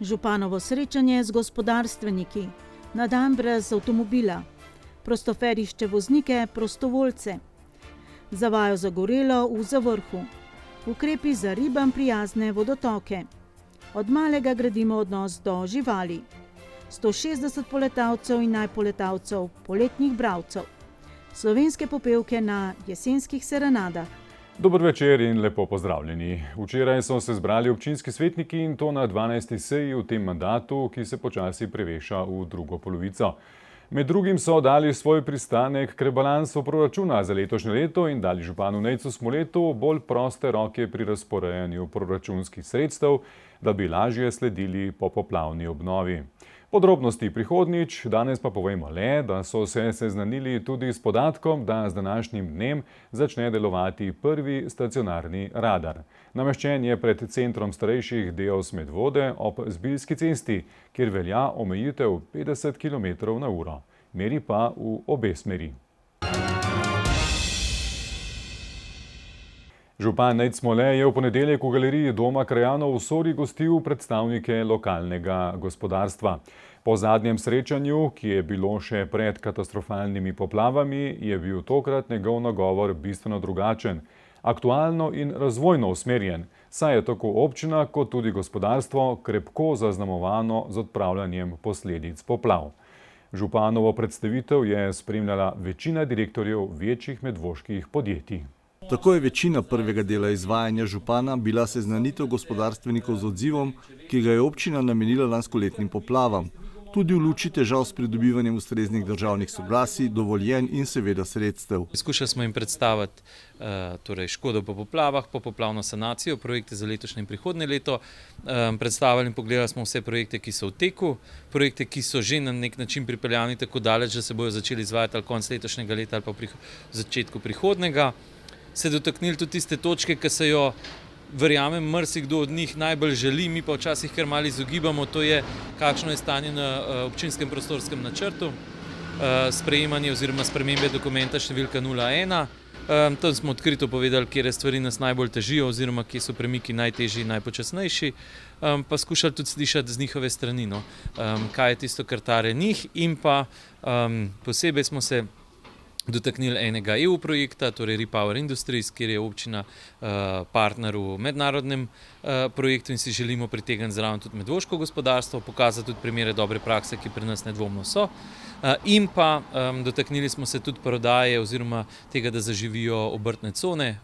Županovo srečanje z gospodarstveniki, na dan brez avtomobila, prostoferišče voznike, prostovoljce, zavajo za gorelo v Zavrhu, ukrepi za ribam prijazne vodotoke. Od malega gradimo odnos do živali. 160 poletavcev in najpoletavcev, poletnih bralcev. Slovenske popevke na jesenskih serenadah. Dober večer in lepo pozdravljeni. Včeraj so se zbrali občinski svetniki in to na 12. seji v tem mandatu, ki se počasi preveša v drugo polovico. Med drugim so dali svoj pristanek k rebalansu proračuna za letošnje leto in dali županu Nejcu Smoletu bolj proste roke pri razporejanju proračunskih sredstev, da bi lažje sledili popoplavni obnovi. Podrobnosti prihodnjič, danes pa povemo le, da so se seznanili tudi s podatkom, da z današnjim dnem začne delovati prvi stacionarni radar. Nameščen je pred centrom starejših Deos Medvode ob Zbiljski cesti, kjer velja omejitev 50 km/h. Meri pa v obe smeri. Župan Nejc Smole je v ponedeljek v galeriji Doma krajanov v Sori gostil predstavnike lokalnega gospodarstva. Po zadnjem srečanju, ki je bilo še pred katastrofalnimi poplavami, je bil tokrat njegov nagovor bistveno drugačen, aktualno in razvojno usmerjen, saj je tako občina kot tudi gospodarstvo krepko zaznamovano z odpravljanjem posledic poplav. Županovo predstavitev je spremljala večina direktorjev večjih medvoških podjetij. Tako je večina prvega dela izvajanja župana bila seznanitev gospodarstvenikov z odzivom, ki ga je občina namenila lanskoletnim poplavam, tudi v luči težav s pridobivanjem ustreznih državnih soglasij, dovoljenj in seveda sredstev. Skušali smo jim predstaviti škodo po poplavah, popoplavno sanacijo, projekte za letošnje in prihodnje leto. Predstavili in pogledali smo vse projekte, ki so v teku, projekte, ki so že na nek način pripeljani tako daleč, da se bodo začeli izvajati ali konec letošnjega leta ali pa v začetku prihodnjega. Se dotaknili tudi tiste točke, ki se jo, verjamem, marsikdo od njih najbolj želi, mi pa včasih kar malo izogibamo, to je, kakšno je stanje na občinskem prostorskem načrtu, sprejemanje oziroma spremembe dokumenta številka 01. Tam smo odkrito povedali, kje stvari nas najbolj težijo oziroma kje so premiki najtežji in najpočasnejši, pa skušali tudi slišati z njihove strani, kaj je tisto, kar tare njih, in pa posebej smo se dotaknili enega EU projekta, torej Repower Industries, kjer je občina partner v mednarodnem projektu in si želimo pritegniti zraven tudi medvoško gospodarstvo, pokazati tudi primere dobre prakse, ki pri nas nedvomno so. In pa dotaknili smo se tudi prodaje oziroma tega, da zaživijo obrtne cone,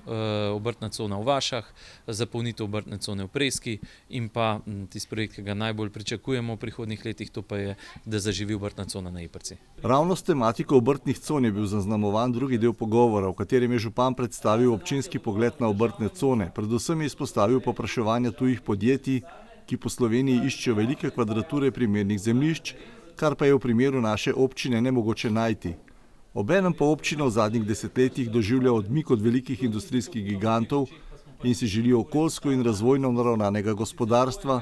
obrtna cona v Vašah, zapolnitev obrtne cone v Preski in pa tisti projekt, ki ga najbolj pričakujemo v prihodnjih letih, to pa je, da zaživi obrtna cona na Iprci. Ravno s tematiko obrtnih con je bil zaznamovan drugi del pogovora, v katerem je župan predstavil občinski pogled na obrtne cone, predvsem je izpostavil povpraševanja tujih podjetij, ki po Sloveniji iščejo velike kvadrature primernih zemljišč, kar pa je v primeru naše občine nemogoče najti. Obenem pa občina v zadnjih desetletjih doživlja odmik od velikih industrijskih gigantov in si želi okoljsko in razvojno naravnanega gospodarstva,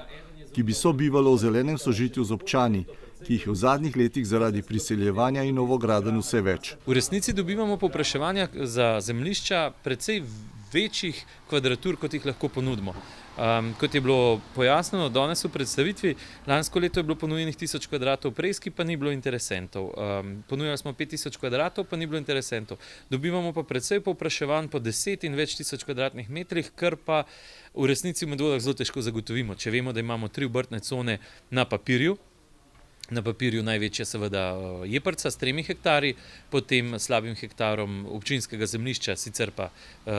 ki bi sobivalo v zelenem sožitju z občani, ki jih v zadnjih letih zaradi priseljevanja in novogradenj vse več. V resnici dobivamo povpraševanja za zemljišča precej večjih kvadratur, kot jih lahko ponudimo. Kot je bilo pojasnjeno danes v predstavitvi, lansko leto je bilo ponujenih 1000 kvadratov v Preski, pa ni bilo interesentov. Ponujali smo 5000 kvadratov, pa ni bilo interesentov. Dobivamo pa precej povpraševanj po 10 in več tisoč kvadratnih metrih, kar pa v resnici v Medvodah zelo težko zagotovimo. Če vemo, da imamo 3 obrtne cone na papirju, največja seveda Jeprca s 3 hektarji, potem slabim hektarom občinskega zemljišča, sicer pa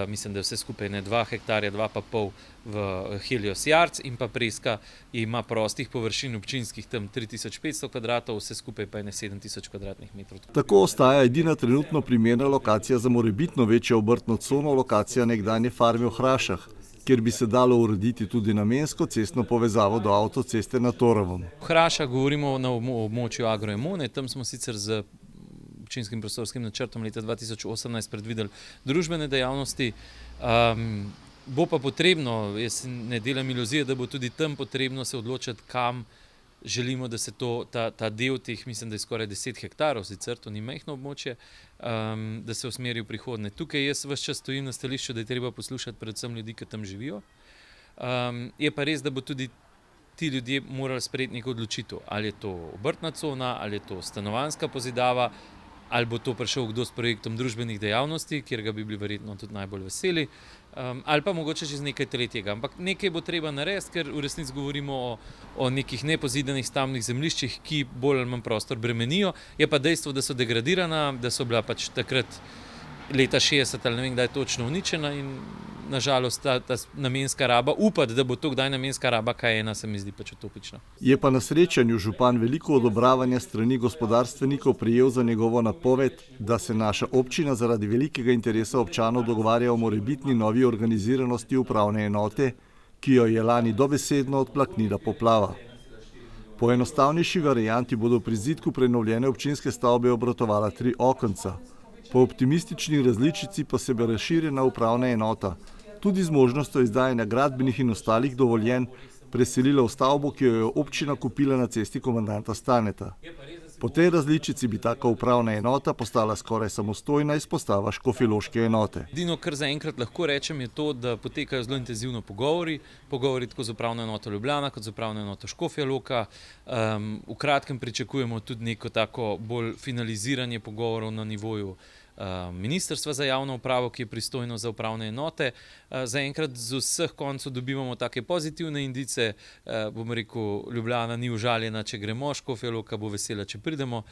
mislim, da je vse skupaj 2 hektarja, 2,5 v Helios Jarc in pa Preska ima prostih površin občinskih tam 3500 kvadratov, vse skupaj pa je 7000 kvadratnih metrov. Tako ostaja edina trenutno primerna lokacija za morebitno večjo obrtno cono lokacija nekdanje farme v Hrašah, kjer bi se dalo urediti tudi namensko cestno povezavo do avtoceste na Torovom. V Hrašah govorimo na območju Agroemone, tam smo sicer z občinskim prostorskim načrtom leta 2018 predvideli družbene dejavnosti. Bo pa potrebno, jaz ne delam iluzije, da bo tudi tam potrebno se odločiti, kam želimo, da se ta del teh, mislim, da je skoraj 10 hektarov, sicer to ni majhno območje, da se usmeri v prihodnje. Tukaj jaz ves čas stojim na stališču, da je treba poslušati predvsem ljudi, ki tam živijo. Je pa res, da bo tudi ti ljudje morali sprejeti neko odločitev. Ali je to obrtna cona, ali je to stanovanjska pozidava, ali bo to prišel kdo s projektom družbenih dejavnosti, kjer ga bi bili verjetno tudi najbolj veseli, ali pa mogoče čez nekaj tretjega. Ampak nekaj bo treba narediti, ker v resnici govorimo o nekih nepozidanih stavbnih zemljiščih, ki bolj ali manj prostor bremenijo. Je pa dejstvo, da so degradirana, da so bila pač takrat leta 60 ali ne vem kdaj točno uničena in nažalost ta namenska raba, upati, da bo to kdaj namenska raba kaj ena, se mi zdi pač utopično. Je pa na srečanju župan veliko odobravanja strani gospodarstvenikov prejel za njegovo napoved, da se naša občina zaradi velikega interesa občanov dogovarja o morebitni novi organiziranosti upravne enote, ki jo je lani dobesedno odplaknila poplava. Po enostavnejši varianti bodo pri zidku prenovljene občinske stavbe obratovala 3 okenca. Po optimistični različici pa se bo razširjena upravna enota, tudi z možnostjo izdajanja gradbenih in ostalih dovoljenj, preselila v stavbo, ki jo je občina kupila na Cesti komandanta Staneta. Po tej različici bi taka upravna enota postala skoraj samostojna izpostava škofjeloške enote. Edino, kar zaenkrat lahko rečem, je to, da potekajo zelo intenzivno pogovori tako z upravno enoto Ljubljana, kot z upravno enoto Škofja Loka. V kratkem pričakujemo tudi neko tako bolj finaliziranje pogovorov na nivoju Ministrstva za javno upravo, ki je pristojno za upravne enote. Zaenkrat z vseh koncev dobivamo take pozitivne indice, bom rekel, Ljubljana ni užaljena, če gremo, Škofja Loka bo vesela, če pridemo.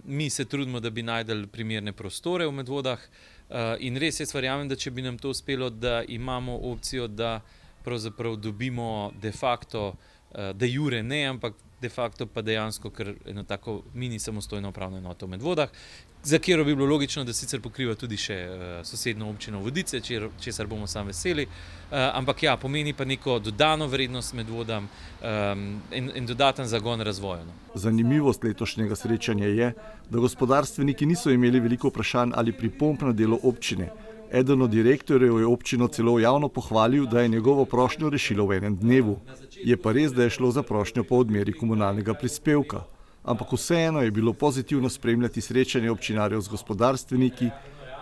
Mi se trudimo, da bi našli primerne prostore v Medvodah in res jaz verjamem, da če bi nam to uspelo, da imamo opcijo, da pravzaprav dobimo de facto, de jure ne, ampak de facto pa dejansko kar eno tako mini samostojno upravno enoto v Medvodah, za katero bi bilo logično, da sicer pokriva tudi še sosednjo občino Vodice, česar bomo sam veseli, ampak ja, pomeni pa neko dodano vrednost Medvodam in dodaten zagon razvoja. Zanimivost letošnjega srečanja je, da gospodarstveniki niso imeli veliko vprašanj ali pripomb na delo občine. Eden od direktorjev je občino celo javno pohvalil, da je njegovo prošnjo rešilo v enem dnevu. Je pa res, da je šlo za prošnjo po odmeri komunalnega prispevka. Ampak vseeno je bilo pozitivno spremljati srečanje občinarjev z gospodarstveniki,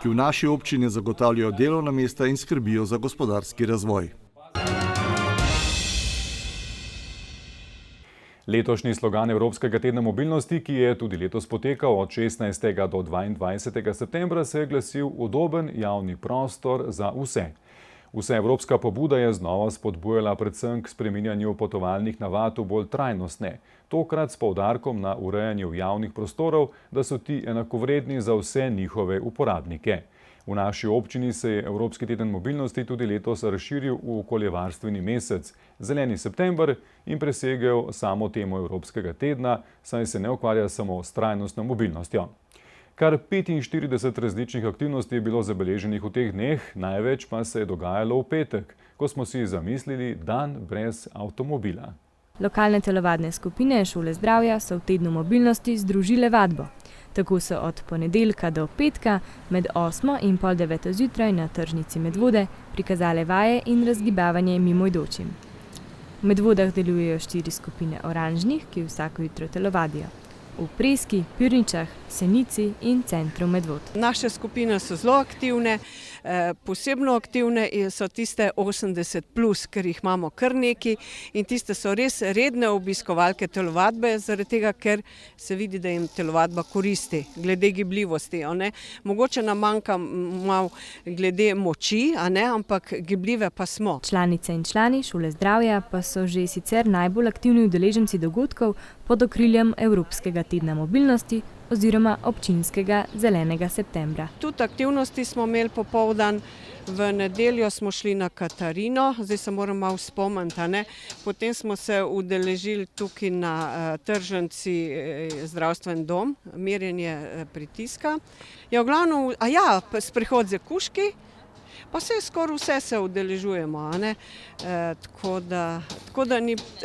ki v naši občini zagotavljajo delovna mesta in skrbijo za gospodarski razvoj. Letošnji slogan Evropskega tedna mobilnosti, ki je tudi letos potekal od 16. do 22. septembra, se je glasil udoben javni prostor za vse. Vseevropska pobuda je znova spodbujala predvsem k spreminjanju potovalnih navad v bolj trajnostne, tokrat s poudarkom na urejanju javnih prostorov, da so ti enakovredni za vse njihove uporabnike. V naši občini se je Evropski teden mobilnosti tudi letos razširil v okoljevarstveni mesec, zeleni september, in presegel samo temo Evropskega tedna, saj se ne ukvarja samo s trajnostno mobilnostjo. Kar 45 različnih aktivnosti je bilo zabeleženih v teh dneh, največ pa se je dogajalo v petek, ko smo si zamislili dan brez avtomobila. Lokalne telovadne skupine Šole zdravja so v tednu mobilnosti združile vadbo. Tako so od ponedeljka do petka med 8 in pol 9 zjutraj na tržnici Medvode prikazale vaje in razgibavanje mimoidočim. V Medvodah delujejo 4 skupine oranžnih, ki vsako jutro telovadijo. V Preski, Pirničah, Senici in centru Medvod. Naše skupine so zelo aktivne, posebno aktivne so tiste 80+, ker jih imamo kar nekaj in tiste so res redne obiskovalke telovadbe, zaradi tega, ker se vidi, da jim telovadba koristi, glede gibljivosti. Mogoče nam manjka malo glede moči, ampak gibljive pa smo. Članice in člani Šole zdravja pa so že sicer najbolj aktivni udeleženci dogodkov pod okriljem Evropskega tedna mobilnosti oziroma občinskega zelenega septembra. Tudi aktivnosti smo imeli popoldan, v nedeljo smo šli na Katarino, zdaj se moram malo spomniti, potem smo se udeležili tukaj na tržnici zdravstven dom, merjenje pritiska. Ja, v glavnem, sprehod z kužki, pa skoraj vse se udeležujemo, tako da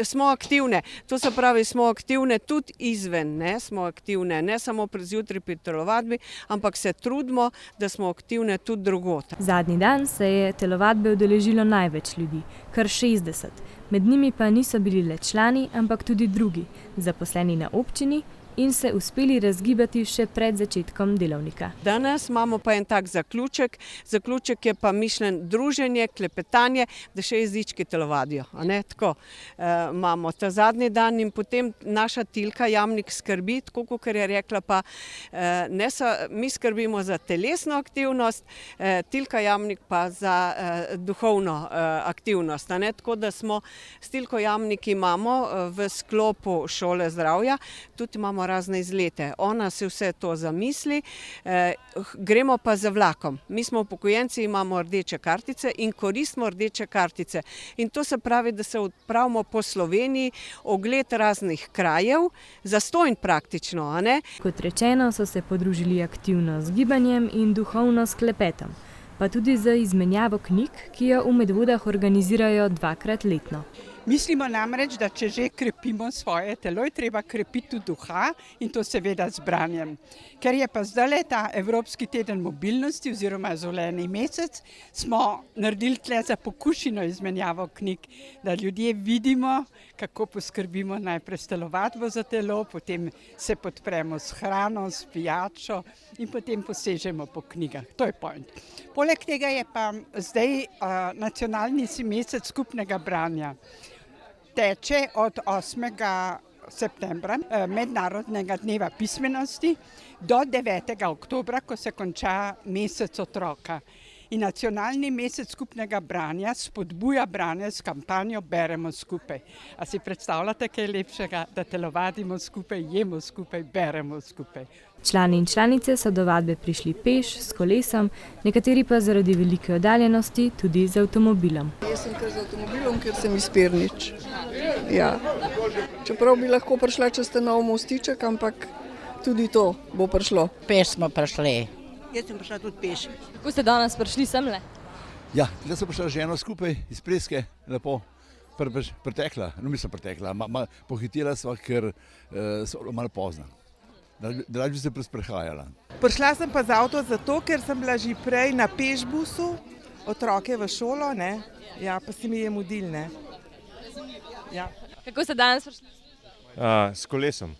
smo aktivne. To se pravi, smo aktivne tudi izven, smo aktivne ne samo zjutraj pri telovadbi, ampak se trudimo, da smo aktivne tudi drugod. Zadnji dan se je telovadbe udeležilo največ ljudi, kar 60. Med njimi pa niso bili le člani, ampak tudi drugi, zaposleni na občini in se uspeli razgibati še pred začetkom delovnika. Danes imamo pa en tak zaključek. Zaključek je pa mišljen druženje, klepetanje, da še jezički telovadijo. Tako imamo ta zadnji dan in potem naša Tilka Jamnik skrbi, tako kot je rekla, pa mi skrbimo za telesno aktivnost, Tilka Jamnik pa za duhovno aktivnost. Tako da smo s Tilko Jamnik imamo v sklopu šole zdravja, tudi imamo razne izlete. Ona se vse to zamisli, gremo pa za vlakom. Mi smo upokojenci, imamo rdeče kartice in koristimo rdeče kartice. In to se pravi, da se odpravimo po Sloveniji, ogled raznih krajev, zastonj praktično, a ne? Kot rečeno, so se podružili aktivno z gibanjem in duhovno s klepetom, pa tudi z izmenjavo knjig, ki jo v Medvodah organizirajo 2-krat letno. Mislimo namreč, da če že krepimo svoje telo, je treba krepiti tudi duha in to seveda z branjem. Ker je pa zdaj ta Evropski teden mobilnosti oziroma zeleni mesec, smo naredili tle za pokušino izmenjavo knjig, da ljudje vidimo, kako poskrbimo najprej s telovadbo za telo, potem se podpremo s hrano, s pijačo in potem posežemo po knjigah. To je point. Poleg tega je pa zdaj nacionalni mesec skupnega branja. Teče od 8. septembra, mednarodnega dneva pismenosti, do 9. oktobra, ko se konča mesec otroka. In nacionalni mesec skupnega branja spodbuja branje s kampanjo Beremo skupaj. A si predstavljate, kaj je lepšega, da telovadimo skupaj, jemo skupaj, beremo skupaj? Člani in članice so do vadbe prišli peš, s kolesom, nekateri pa zaradi velike oddaljenosti tudi z avtomobilom. Jaz sem kar z avtomobilom, ker sem iz Pirnič. Ja. Čeprav bi lahko prišla čez ta nov mostiček, ampak tudi to bo prišlo. Peš smo prišli. Jaz sem prišla tudi peš. Kako ste danes prišli semle? Ja, jaz sem prišla z ženo skupaj iz Preske, lepo pretekla, pohitela sva, ker so malo pozna. Da bi se presprehajala. Prišla sem pa z avto zato, ker sem bila že prej na pešbusu, otroke v šolo, ne? Ja, pa se mi je mudil, ne? Ja. Kako ste danes prišli? S kolesom.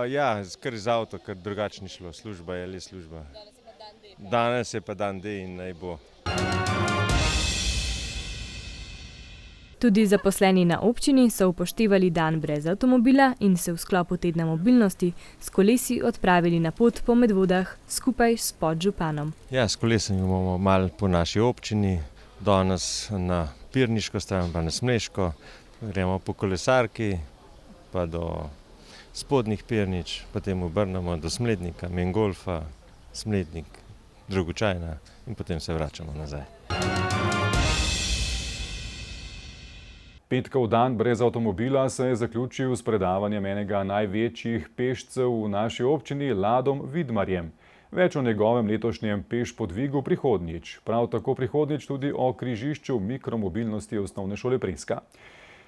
Ja, kar z avto, ker drugače ni šlo. Služba je le služba. Danes je pa dan D in naj bo. Tudi zaposleni na občini so upoštevali dan brez avtomobila in se v sklopu tedna mobilnosti s kolesi odpravili na pot po Medvodah skupaj s podžupanom. Ja, s kolesom bomo malo po naši občini, danes na Pirniško stran, pa na Smleško, gremo po kolesarki, pa do Spodnjih Pirnič, potem obrnemo do Smlednika, Mengolfa, Smlednik, Drugočajna in potem se vračamo nazaj. Petkov dan brez avtomobila se je zaključil s predavanjem enega največjih pešcev v naši občini, Ladom Vidmarjem. Več o njegovem letošnjem peš podvigu prihodnjič. Prav tako prihodnjič tudi o križišču mikromobilnosti osnovne šole Preska.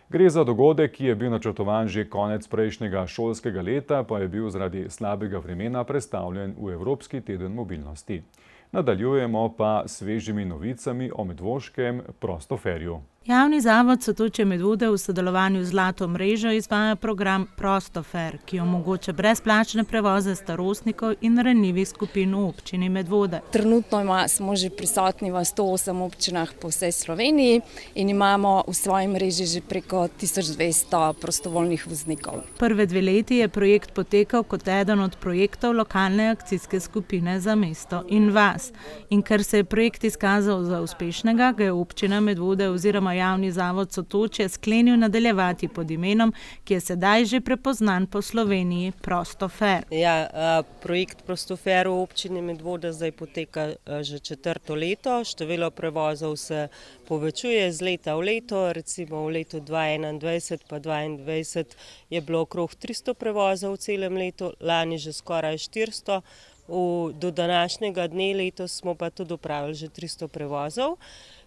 Gre za dogodek, ki je bil načrtovan že konec prejšnjega šolskega leta, pa je bil zaradi slabega vremena prestavljen v Evropski teden mobilnosti. Nadaljujemo pa s svežimi novicami o medvoškem prostoferju. Javni zavod Sotočje Medvode v sodelovanju z Zlato mrežo izvaja program Prostofer, ki omogoča brezplačne prevoze starostnikov in ranljivih skupin v občini Medvode. Trenutno smo že prisotni v 108 občinah po vsej Sloveniji in imamo v svoji mreži že preko 1200 prostovoljnih voznikov. Prve 2 leti je projekt potekal kot eden od projektov lokalne akcijske skupine za mesto in vas. In ker se je projekt izkazal za uspešnega, ga je občina Medvode oziroma Javni zavod Sotočje sklenil nadaljevati pod imenom, ki je sedaj že prepoznan po Sloveniji, Prostofer. Ja, projekt Prostofer v občini Medvode zdaj poteka že 4. leto. Število prevozov se povečuje z leta v leto, recimo v letu 2021 pa 2022 je bilo okrog 300 prevozov v celem letu, lani že skoraj 400. Do današnjega dne letos smo pa tudi opravili že 300 prevozov.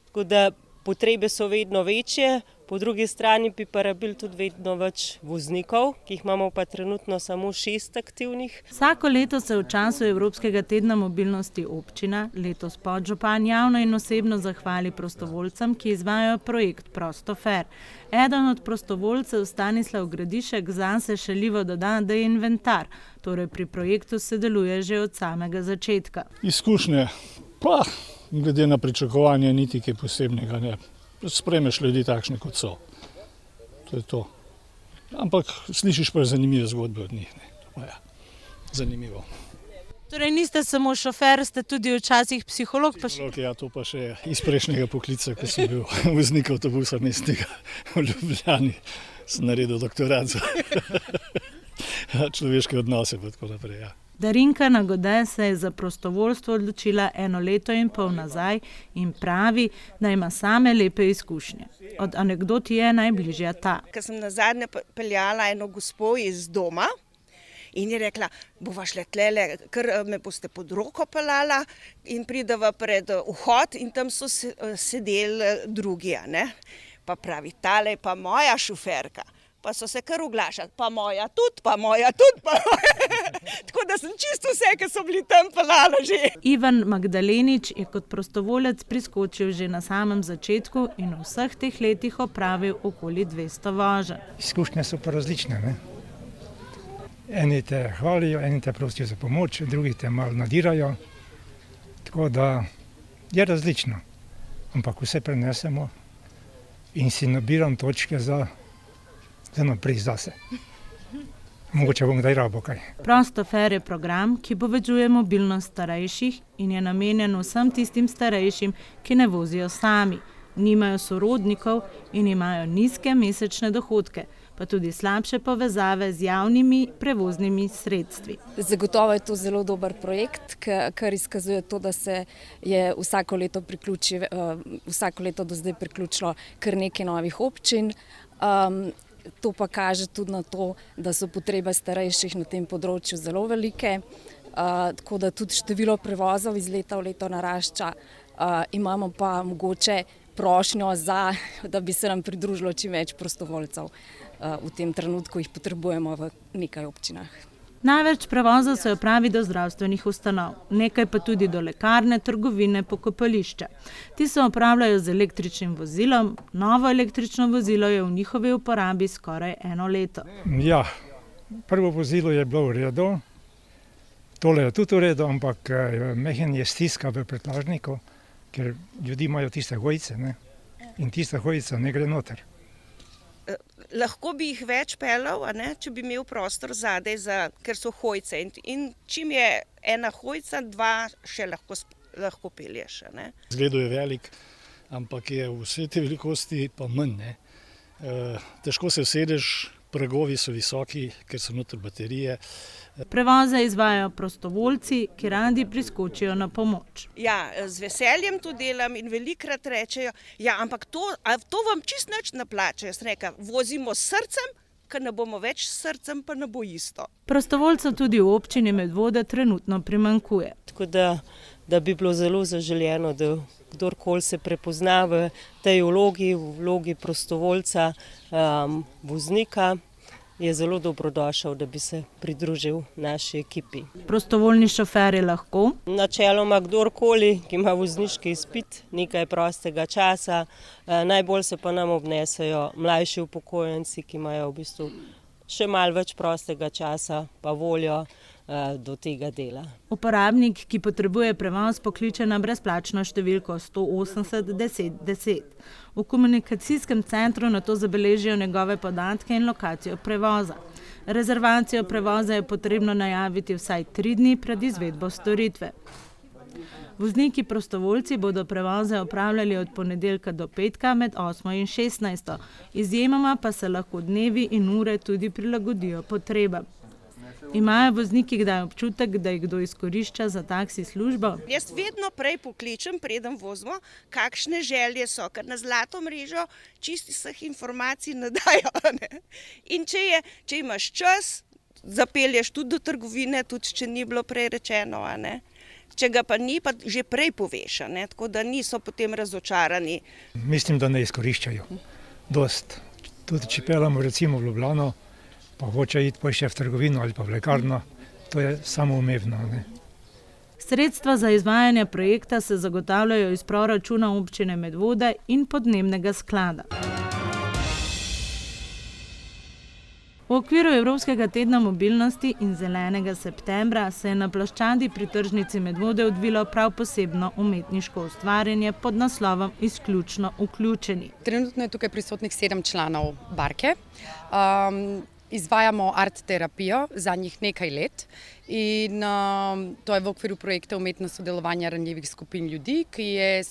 Tako da potrebe so vedno večje, po drugi strani bi pa rabili tudi vedno več voznikov, ki jih imamo pa trenutno samo 6 aktivnih. Vsako leto se v času Evropskega tedna mobilnosti občina, letos podžupan, javno in osebno zahvali prostovoljcem, ki izvajajo projekt Prostofer. Eden od prostovoljcev, Stanislav Gradišek, zase šaljivo doda, da je inventar, torej pri projektu sodeluje že od samega začetka. Izkušnje, pa glede na pričakovanje niti kaj posebnega ne. Sprejmeš ljudi takšne, kot so. To je to. Ampak slišiš pa zanimive zgodbe od njih. Ja, zanimivo. Torej niste samo šofer, ste tudi včasih psiholog? Psiholog, ja, to pa še iz prejšnjega poklica, ko sem bil voznik avtobusa mestnega v Ljubljani. Sem naredil doktorat za človeške odnose pa tako naprej, ja. Darinka Nagode se je za prostovoljstvo odločila 1 leto in pol nazaj in pravi, da ima same lepe izkušnje. Od anekdot je najbližja ta. Ker sem nazadnje peljala eno gospo iz doma in je rekla, bova šle tlele, ker me boste pod roko peljala in prideva pred vhod in tam so sedeli drugi, ne. Pa pravi, tale je pa moja šoferka. Pa so se kar oglašali, pa moja tudi, pa moja tudi, pa moja. Tako da sem čisto vse, ki so bili tam peljala že. Ivan Magdalenič je kot prostovoljec priskočil že na samem začetku in v vseh teh letih opravil okoli 200 voženj. Izkušnje so pa različne, ne? Eni te hvalijo, eni te prosijo za pomoč, drugi te malo nadirajo. Tako da je različno, ampak vse prenesemo in si nabiram točke za naprej zase. Mogoče bom kdaj rabo kaj. Prostofer je program, ki povezuje mobilnost starejših in je namenjen vsem tistim starejšim, ki ne vozijo sami, nimajo sorodnikov in imajo nizke mesečne dohodke, pa tudi slabše povezave z javnimi prevoznimi sredstvi. Zagotovo je to zelo dober projekt, kar izkazuje to, da se je vsako leto do zdaj priključilo kar nekaj novih občin. To pa kaže tudi na to, da so potrebe starejših na tem področju zelo velike, tako da tudi število prevozov iz leta v leto narašča. Imamo pa mogoče prošnjo da bi se nam pridružilo čim več prostovoljcev. V tem trenutku jih potrebujemo v nekaj občinah. Največ prevoza se opravi do zdravstvenih ustanov, nekaj pa tudi do lekarne, trgovine, pokopališča. Ti se opravljajo z električnim vozilom, novo električno vozilo je v njihovi uporabi skoraj 1 leto. Ja, prvo vozilo je bilo v redu, tole je tudi v redu, ampak mehen je stiska v prtljažniku, ker ljudi imajo tiste hojice, ne? In tista hojica ne gre noter. Lahko bi jih več peljal, če bi imel prostor zadaj, ker so hojice. In čim je ena hojica, 2 še lahko pelješ. Zgledu je velik, ampak je v vsej te velikosti pa manj. Ne? Težko se usedeš, pragovi so visoki, ker so noter baterije. Prevoze izvajajo prostovoljci, ki radi priskočijo na pomoč. Ja, z veseljem to delam in velikokrat rečejo, ja, ampak to vam čist nič ne plačajo. Jaz rekam, vozimo s srcem, ker ne bomo več s srcem, pa ne bo isto. Prostovoljcev tudi v občini Medvode trenutno primanjkuje. Tako da bi bilo zelo zaželjeno, da kdorkoli se prepozna v tej vlogi prostovoljca, voznika, je zelo dobrodošel, da bi se pridružil naši ekipi. Prostovoljni šoferji lahko? Načeloma kdorkoli, ki ima vozniški izpit, nekaj prostega časa. Najbolj se pa nam obnesejo mlajši upokojenci, ki imajo v bistvu še malo več prostega časa pa voljo do tega dela. Uporabnik, ki potrebuje prevoz, pokliče na brezplačno številko 180 10 10. V komunikacijskem centru nato zabeležijo njegove podatke in lokacijo prevoza. Rezervacijo prevoza je potrebno najaviti vsaj 3 dni pred izvedbo storitve. Vozniki prostovoljci bodo prevoze opravljali od ponedeljka do petka med 8 in 16. Izjemoma pa se lahko dnevi in ure tudi prilagodijo potrebam. Imajo vozniki kdaj občutek, da jih kdo izkorišča za taksi službo? Jaz vedno prej pokličem, preden vozimo, kakšne želje so, ker na zlato mrežo čisto vseh informacij ne dajo. Ne? In če imaš čas, zapelješ tudi do trgovine, tudi če ni bilo prej rečeno. če ga pa ni, pa že prej poveš, ne? Tako da niso potem razočarani. Mislim, da ne izkoriščajo. Dost. Tudi če pelamo recimo v Ljubljano, pa hoče iti pa še v trgovino ali pa v lekarno, to je samoumevno. Ne? Sredstva za izvajanje projekta se zagotavljajo iz proračuna občine Medvode in podnebnega sklada. V okviru Evropskega tedna mobilnosti in zelenega septembra se je na ploščadi pri tržnici Medvode odvilo prav posebno umetniško ustvarjanje pod naslovom Izključno vključeni. Trenutno je tukaj prisotnih 7 članov Barke. Izvajamo art terapijo zadnjih nekaj let in to je v okviru projekta Umetno sodelovanje ranljivih skupin ljudi, ki je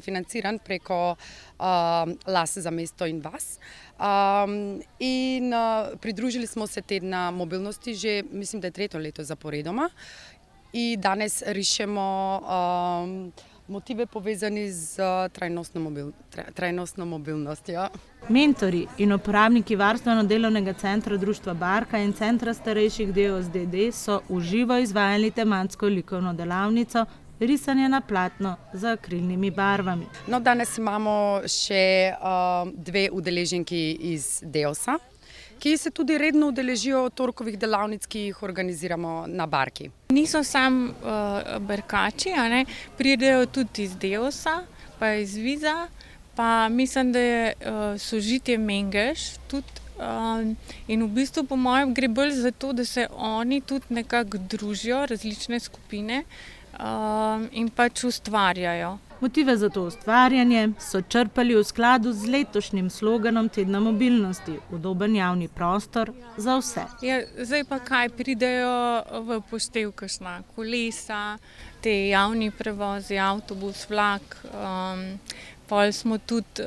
financiran preko Las za mesto in vas. In pridružili smo se tedna mobilnosti že, mislim, da je 3. leto zaporedoma in danes rišemo motive povezani z trajnostno mobilnostjo. Mentori in uporabniki Varstveno-delovnega centra Društva Barka in Centra starejših DOSDD so v živo izvajali tematsko likovno delavnico risanje na platno z akrilnimi barvami. No, danes imamo še 2 udeleženki iz Deosa, ki se tudi redno udeležijo torkovih delavnic, ki jih organiziramo na Barki. Niso samo barkači, a ne, pridejo tudi iz Deosa, pa iz Viza, pa mislim, da je sožitje Mengeš tudi. In v bistvu po mojem gre bolj za to, da se oni tudi nekako družijo, različne skupine, in pač ustvarjajo. Motive za to ustvarjanje so črpali v skladu z letošnjim sloganom Tedna mobilnosti, udoben javni prostor za vse. Ja, zdaj pa kaj, pridejo v poštev kakšna kolesa, te javni prevozi, avtobus, vlak. Pol smo tudi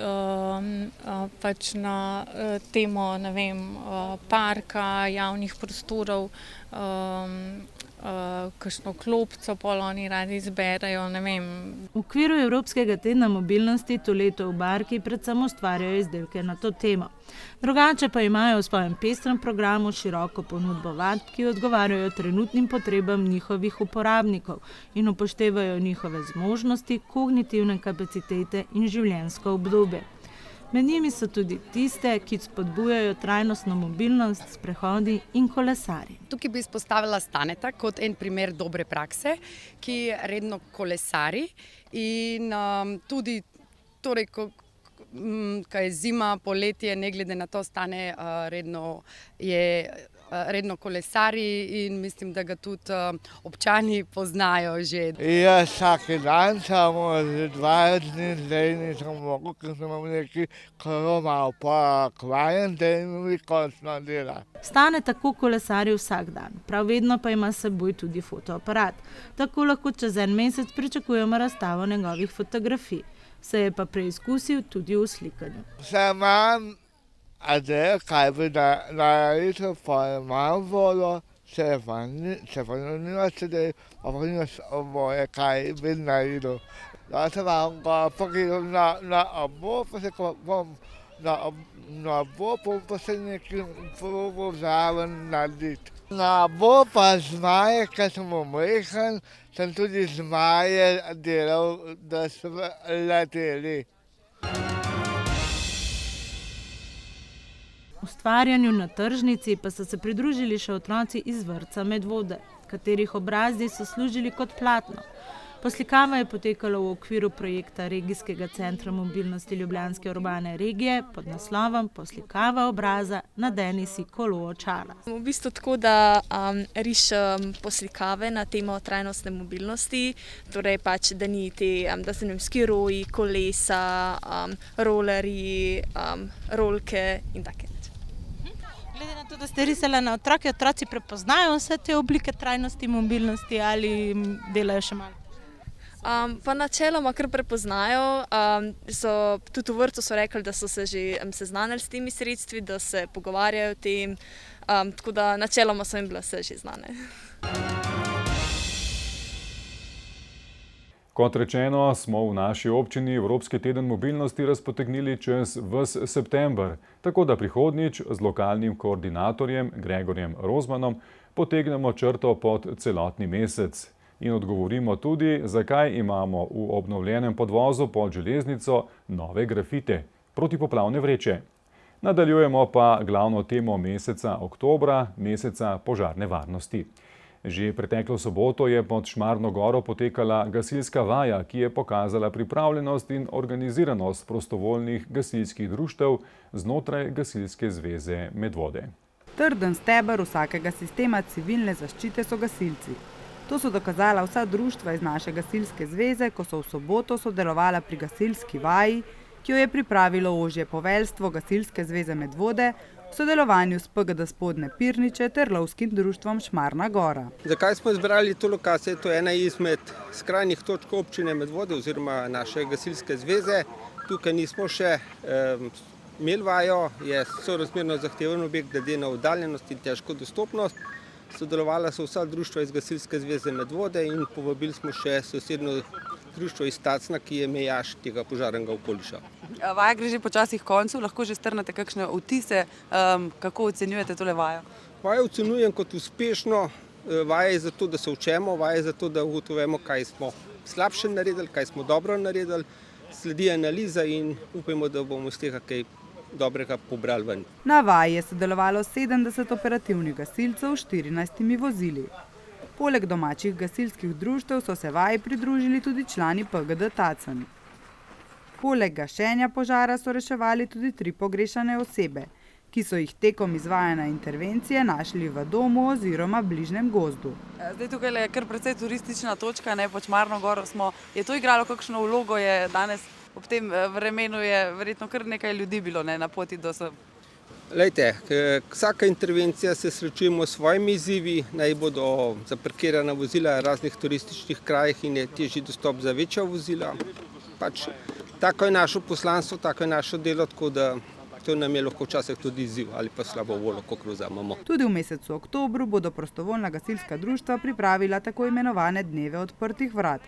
pač na temo, ne vem, parka, javnih prostorov, kakšno klopco pol oni radi izberejo, ne vem. V okviru Evropskega tedna mobilnosti to leto v Barki predvsem ustvarjajo izdelke na to temo. Drugače pa imajo v svojem pestrem programu široko ponudbo vadb, ki odgovarjajo trenutnim potrebam njihovih uporabnikov in upoštevajo njihove zmožnosti, kognitivne kapacitete in življenjsko obdobje. Med njimi so tudi tiste, ki spodbujajo trajnostno mobilnost, sprehodi in kolesarji. Tukaj bi izpostavila Staneta kot en primer dobre prakse, ki redno kolesari in tudi, torej, ko je zima, poletje, ne glede na to, Stane redno kolesari in mislim, da ga tudi občani poznajo že. Ja, vsak dan, samo že 2 dni zdaj nisem mogel, ker sem imel neki korona, pa kvajen den mi končno dela. Stane tako kolesari vsak dan, prav vedno pa ima s seboj tudi fotoaparat. Tako lahko čez en mesec pričakujemo razstavo njegovih fotografij. Se je pa preizkusil tudi v slikanju. Se imam, a zdaj, kaj bi naredil, pa imam vodo, se pa nima sedaj, pa nima oboje, kaj bi naredil. Da se vam ga pogledal na obo, pa se bom na obo, pa se nekaj probo zraven narediti. Na obo pa zmaje, ker sem omrehan, sem tudi zmaje delal, da so leteli. Ustvarjanju na tržnici pa so se pridružili še otroci iz vrtca Medvode, katerih obrazi so služili kot platno. Poslikava je potekala v okviru projekta Regijskega centra mobilnosti Ljubljanske urbane regije pod naslovom Poslikava obraza, nadeni si kolo očala. V bistvu tako, da rišem poslikave na temo trajnostne mobilnosti, torej pač, da ni te, da se skiroji, kolesa, rolerji, rolke in take. Glede na to, da ste risali na otroke, otroci prepoznajo vse te oblike trajnosti mobilnosti ali delajo še malo? Pa načeloma kar prepoznajo, tudi v vrtcu so rekli, da so se že seznanili s temi sredstvi, da se pogovarjajo o tem, tako da načeloma so jim bile vse že znane. Kot rečeno, smo v naši občini Evropski teden mobilnosti razpotegnili čez ves september, tako da prihodnjič z lokalnim koordinatorjem Gregorjem Rozmanom potegnemo črto pod celotni mesec. In odgovorimo tudi, zakaj imamo v obnovljenem podvozu pod železnico nove grafite, protipoplavne vreče. Nadaljujemo pa glavno temo meseca oktobra, meseca požarne varnosti. Že preteklo soboto je pod Šmarno goro potekala gasilska vaja, ki je pokazala pripravljenost in organiziranost prostovoljnih gasilskih društev znotraj Gasilske zveze Medvode. Trden steber vsakega sistema civilne zaščite so gasilci. To so dokazala vsa društva iz naše gasilske zveze, ko so v soboto sodelovala pri gasilski vaji, ki jo je pripravilo ožje poveljstvo Gasilske zveze Medvode v sodelovanju s PGD Spodnje Pirniče ter lovskim društvom Šmarna gora. Zakaj smo izbrali to lokacijo? To je ena izmed skrajnih točk občine Medvode oziroma naše gasilske zveze. Tukaj nismo še imeli vajo, je sorazmerno zahteven objekt glede na oddaljenost in težko dostopnost. Sodelovala so vsa društva iz Gasilske zveze Medvode in povabili smo še sosednjo društvo iz Tacna, ki je mejaš tega požarnega okoliša. Vaja gre že počasi k koncu, lahko že strnete kakšne vtise, kako ocenjujete tole vajo? Vajo ocenjujem kot uspešno, vaja je zato, da se učemo, vaja je zato, da ugotovimo, kaj smo slabše naredili, kaj smo dobro naredili, sledi analiza in upamo, da bomo iz tega kaj dobrega pobrali ven. Na vaji je sodelovalo 70 operativnih gasilcev s 14 vozili. Poleg domačih gasilskih društev so se vaji pridružili tudi člani PGD Tacen. Poleg gašenja požara so reševali tudi 3 pogrešane osebe, ki so jih tekom izvajanja intervencije našli v domu oziroma bližnjem gozdu. Zdaj tukaj je kar precej turistična točka, pod Šmarno goro smo. Je to igralo kakšno vlogo? Je danes ob tem vremenu je verjetno kar nekaj ljudi bilo na poti do sem? Lejte, vsaka intervencija se srečujemo s svojimi izzivi, naj bodo zaparkirana vozila v raznih turističnih krajih in je težji dostop za večja vozila. Tako je naše poslanstvo, tako je naše delo, tako da to nam je lahko včasih tudi izziv ali pa slabo voljo, kako vzamemo. Tudi v mesecu oktobru bodo prostovoljna gasilska društva pripravila tako imenovane dneve odprtih vrat,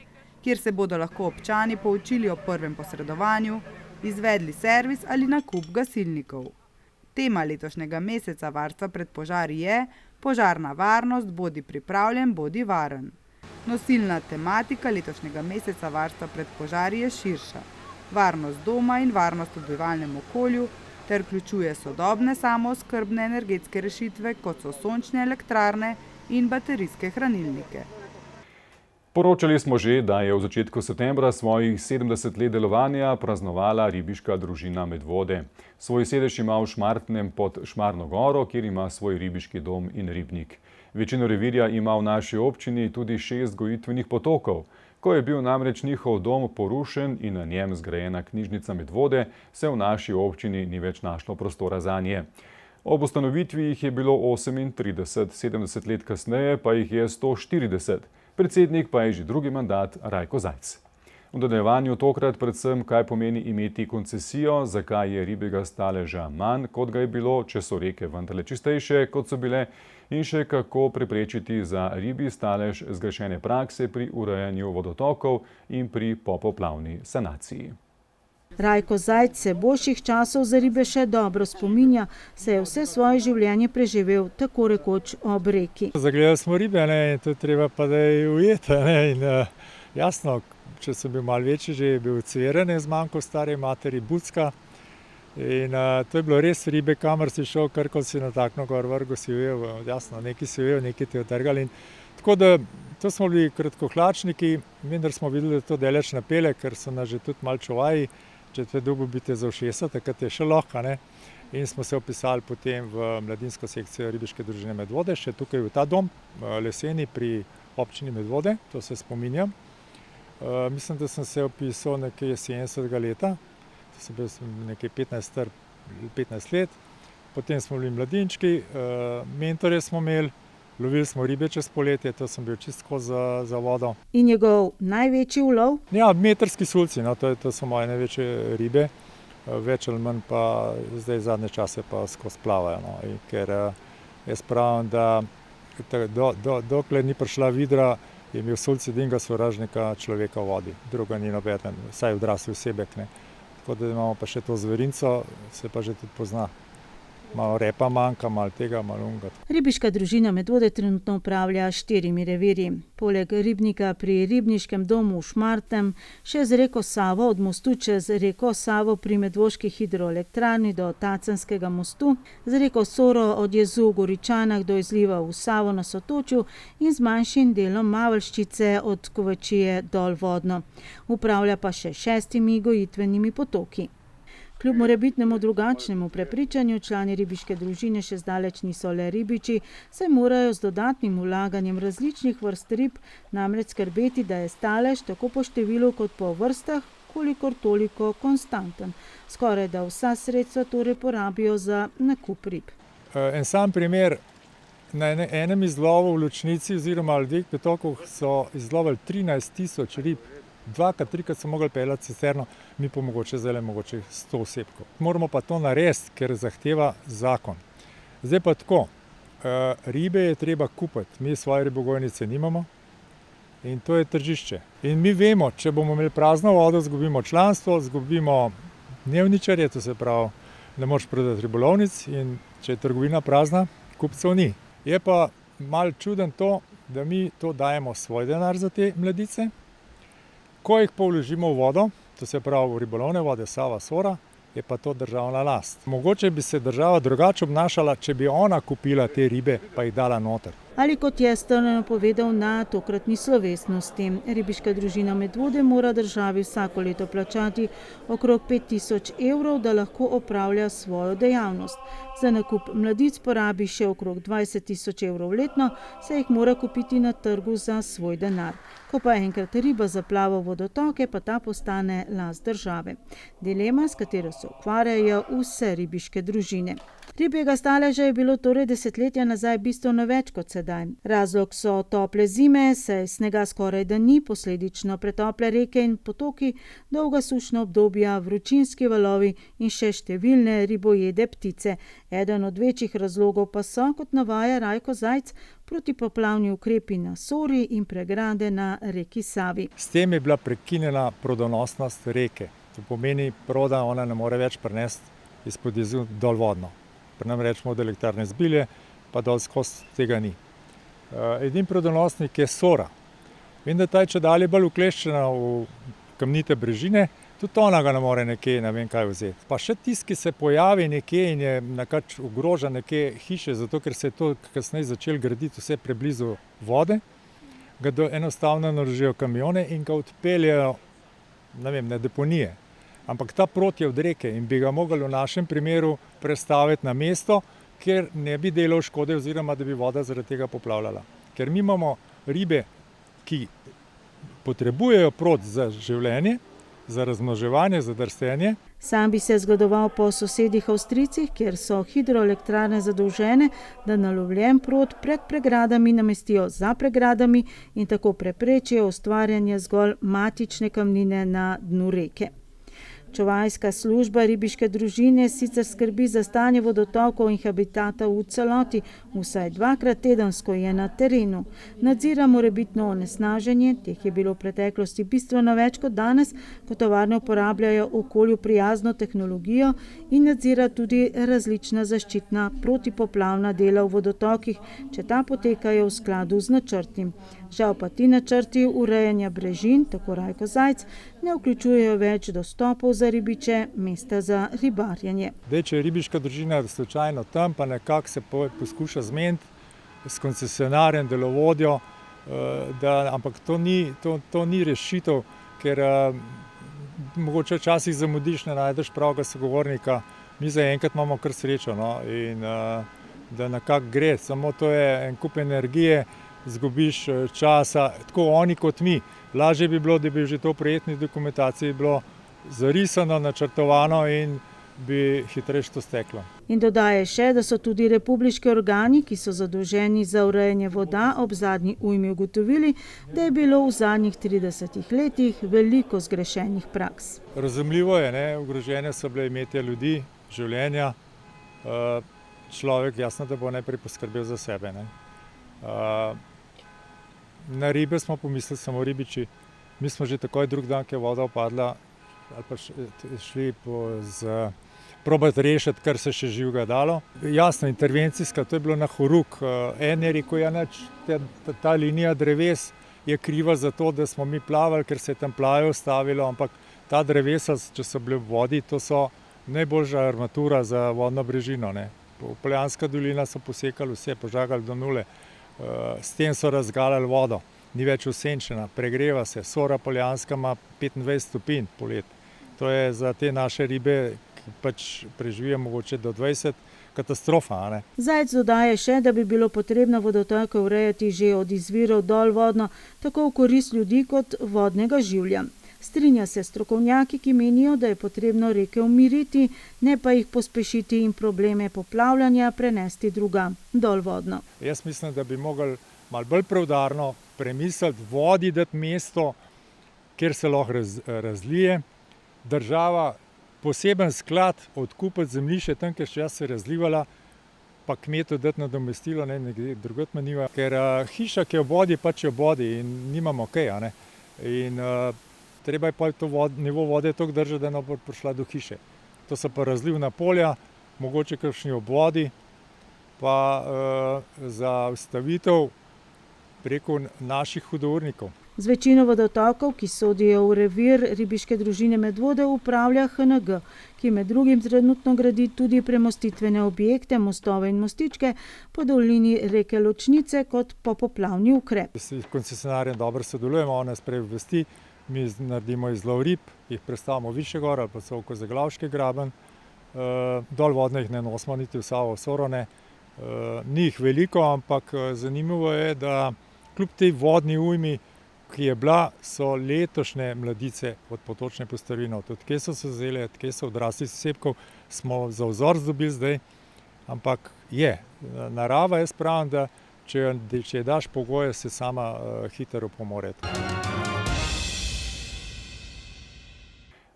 kjer se bodo lahko občani poučili o prvem posredovanju, izvedli servis ali nakup gasilnikov. Tema letošnjega meseca varstva pred požari je požarna varnost, bodi pripravljen, bodi varen. Nosilna tematika letošnjega meseca varstva pred požari je širša. Varnost doma in varnost v bivalnem okolju ter vključuje sodobne samooskrbne energetske rešitve, kot so sončne elektrarne in baterijske hranilnike. Poročali smo že, da je v začetku septembra svojih 70 let delovanja praznovala ribiška družina Medvode. Svoj sedež ima v Šmartnem pod Šmarno goro, kjer ima svoj ribiški dom in ribnik. Večino revirja ima v naši občini tudi 6 gojitvenih potokov. Ko je bil namreč njihov dom porušen in na njem zgrajena knjižnica Medvode, se v naši občini ni več našlo prostora zanje. Ob ustanovitvi jih je bilo 38, 70 let kasneje pa jih je 140. Predsednik pa je že drugi mandat Rajko Zajc. V nadaljevanju tokrat predvsem, kaj pomeni imeti koncesijo, zakaj je ribjega staleža manj, kot ga je bilo, če so reke vendarle čistejše, kot so bile, in še kako preprečiti za ribji stalež zgrešene prakse pri urejanju vodotokov in pri popoplavni sanaciji. Rajko Zajc se boljših časov za ribe še dobro spominja, saj je vse svoje življenje preživel tako rekoč ob reki. Zagledali smo ribe, in to treba pa da je ujeti. In jasno, če sem bil malo večji, že je bil cveren, z manjko stare materi bucka. In to je bilo res ribe, kamor si šel, kar ko si nataknil gor vrgo, si ujel, jasno, neki si ujel, neki te otrgali. Tako da to smo bili kratkohlačniki, vendar smo videli, da to deleč napele, ker so nas že tudi malo čuvaji. Če te dolgo bite za ušesa, takrat je še lahko. In smo se opisali potem v mladinsko sekcijo ribiške družine Medvode, še tukaj v ta dom, leseni pri občini Medvode, to se spominjam. Mislim, da sem se opisal nekaj 70. leta, to sem bil nekaj 15 let. Potem smo bili mladinčki, mentore smo imeli, lovili smo ribe čez poletje, to sem bil čisto za vodo. In njegov največji ulov? Ja, metrski sulci, to so moje največje ribe, več ali manj pa zdaj zadnje čase pa skozi plavajo. Ker jaz pravim, da dokler ni prišla vidra, je imel sulci edinega sovražnika človeka v vodi, druga ni nobeden, vsaj odrasli osebek. Tako da imamo pa še to zverinco, se pa že tudi pozna. malo repa manjka, malo tega, malo onega. Ribiška družina Medvode trenutno upravlja 4 revirji. Poleg ribnika pri ribniškem domu v Šmartnem, še z reko Savo od mostu čez reko Savo pri medvoški hidroelektrarni do Tacenskega mostu, z reko Soro od jezu v Goričanah do izliva v Savo na Sotočju in z manjšim delom Mavelščice od Kovačije dol vodno. Upravlja pa še 6 gojitvenimi potoki. Kljub morebitnemu drugačnemu prepričanju člani ribiške družine še zdaleč niso le ribiči, saj morajo z dodatnim vlaganjem različnih vrst rib namreč skrbeti, da je stalež tako po številu kot po vrstah kolikor toliko konstanten. Skoraj da vsa sredstva torej porabijo za nakup rib. En sam primer, na enem izlovu v Ločnici oziroma dveh potokov so izlovili 13.000 rib. 2-krat, 3-krat so mogli peljati cisterno, mi pa mogoče 100 osebkov. Moramo pa to narediti, ker zahteva zakon. Zdaj pa tako, ribe je treba kupiti, mi svoje ribogojnice nimamo in to je tržišče. In mi vemo, če bomo imeli prazno vodo, izgubimo članstvo, izgubimo dnevničarje, to se pravi, ne moreš prodati ribolovnic in če je trgovina prazna, kupcev ni. Je pa malo čuden to, da mi to dajemo svoj denar za te mladice. Ko jih pa vložimo v vodo, to se pravi v ribolovne vode Sava, Sora, je pa to državna last. Mogoče bi se država drugače obnašala, če bi ona kupila te ribe pa jih dala noter. Ali kot je Strlen povedal na tokratni slovesnosti, ribiška družina Medvode mora državi vsako leto plačati okrog 5.000 evrov, da lahko opravlja svojo dejavnost. Za nakup mladic porabi še okrog 20.000 evrov letno, saj jih mora kupiti na trgu za svoj denar. Ko pa enkrat riba zaplava v vodotoke, pa ta postane last države. Dilema, s katero se ukvarjajo vse ribiške družine. Ribjega staleža je bilo torej desetletja nazaj bistveno več kot sedaj. Razlog so tople zime, saj snega skoraj da ni, posledično pretople reke in potoki, dolga sušna obdobja, vročinski valovi in še številne ribojede ptice. Eden od večjih razlogov pa so, kot navaja Rajko Zajc, protipoplavni ukrepi na Sori in pregrade na reki Savi. S tem je bila prekinjena prodonosnost reke. To pomeni, proda ona ne more več prenesti izpod jezu dol vodno. Pri nam rečemo od elektrarne Zbilje, pa dol skozi tega ni. Edini prodonosnik je Sora. Vem, da ta je čedalje bolj ukleščena v kamnite brežine, tudi ona ga ne more nekje, ne vem kaj vzeti. Pa še tisti, ki se pojavi nekje in je nekaj ogroža nekje hiše, zato ker se je to kasneje začel graditi vse preblizu vode, ga enostavno naložijo kamione in ga odpeljejo, ne vem, na deponije. Ampak ta prot je od reke in bi ga mogli v našem primeru prestaviti na mesto, kjer ne bi delal škode oziroma da bi voda zaradi tega poplavljala. Ker mi imamo ribe, ki potrebujejo prot za življenje, za razmnoževanje, za drstenje. Sam bi se zgledoval po sosedih Avstrijcih, kjer so hidroelektrarne zadolžene, da nalovljen prot pred pregradami namestijo za pregradami in tako preprečijo ustvarjanje zgolj matične kamnine na dnu reke. Čuvajska služba ribiške družine sicer skrbi za stanje vodotokov in habitata v celoti, vsaj 2-krat tedensko je na terenu. Nadzira morebitno onesnaženje, teh je bilo v preteklosti bistveno več kot danes, ko tovarne uporabljajo okolju prijazno tehnologijo in nadzira tudi različna zaščitna protipoplavna dela v vodotokih, če ta potekajo v skladu z načrti. Žal pa ti načrti urejanja brežin, tako Rajko Zajc, ne vključujejo več dostopov za ribiče, mesta za ribarjenje. Če je ribiška družina slučajno tam, pa nekako se poskuša zmeniti s koncesionarjem, delovodjo, ampak to ni rešitev, ker mogoče včasih zamudiš, ne najdeš pravega sogovornika. Mi zaenkrat imamo kar srečo, in da nekako gre, samo to je en kup energije, izgubiš časa, tako oni kot mi. Lažje bi bilo, da bi že to v projektni dokumentaciji bilo zarisano, načrtovano in bi hitreje to steklo. In dodaje še, da so tudi republiški organi, ki so zadolženi za urejanje voda, ob zadnji ujmi ugotovili, da je bilo v zadnjih 30 letih veliko zgrešenih praks. Razumljivo je, ogrožene so bile imetje ljudi, življenja. Človek jasno, da bo najprej poskrbel za sebe. Na ribe smo pomislili samo ribiči. Mi smo že takoj drug dan, ko je voda upadla, ali pa šli z probati rešiti, kar se še živega dalo. Jasno, intervencijska, to je bilo na horuk. En je rekel, ta linija dreves je kriva za to, da smo mi plavali, ker se je tam plavje ustavilo, ampak ta drevesa, če so bile v vodi, to so najboljša armatura za vodno brežino. Poljanska dolina so posekali vse, požagali do nule, s tem so razgalili vodo, ni več osenčena, pregreva se, Sora Poljanska ima 25 stopinj polet. To je za te naše ribe, ki pač preživijo mogoče do 20, katastrofa. Zajc dodaja še, da bi bilo potrebno vodotoke urejati že od izvirov dol vodno, tako v korist ljudi kot vodnega življa. Strinja se strokovnjaki, ki menijo, da je potrebno reke umiriti, ne pa jih pospešiti in probleme poplavljanja prenesti drugam, dol vodno. Jaz mislim, da bi mogli malo bolj preudarno premisliti, vodi dati mesto, kjer se lahko razlije. Država poseben sklad odkupiti zemljišče tam, kjer še se razlivala, pa kmetu dati nadomestilo, nekje drugot manjiva. Ker hiša, ki je v vodi, pač je v vodi in nimamo kaj. In treba je pa to nivo vode toliko držati, da ne bo prišla do hiše. To so pa razlivna polja, mogoče kakšni ob vodi, pa za ustavitev preko naših hudournikov. Z večino vodotokov, ki sodijo v revir ribiške družine Medvode, upravlja HNG, ki med drugim trenutno gradi tudi premostitvene objekte, mostove in mostičke po dolini reke Ločnice kot popoplavni ukrep. S koncesionarjem dobro sodelujemo, on nas prej obvesti, mi naredimo izlov rib, jih prestavimo više gor ali pa so oko Zaglavški graben, dol vodne jih ne nosimo niti v Savo, Sorone, ni jih veliko, ampak zanimivo je, da kljub tej vodni ujmi, ki je bila, so letošnje mladice od potočne postrvine, od kje so se vzele, od kje so odrasli sesepkov, smo za vzor dobili zdaj, ampak je. Narava je spravna, da če daš pogoje, se sama hitro pomore.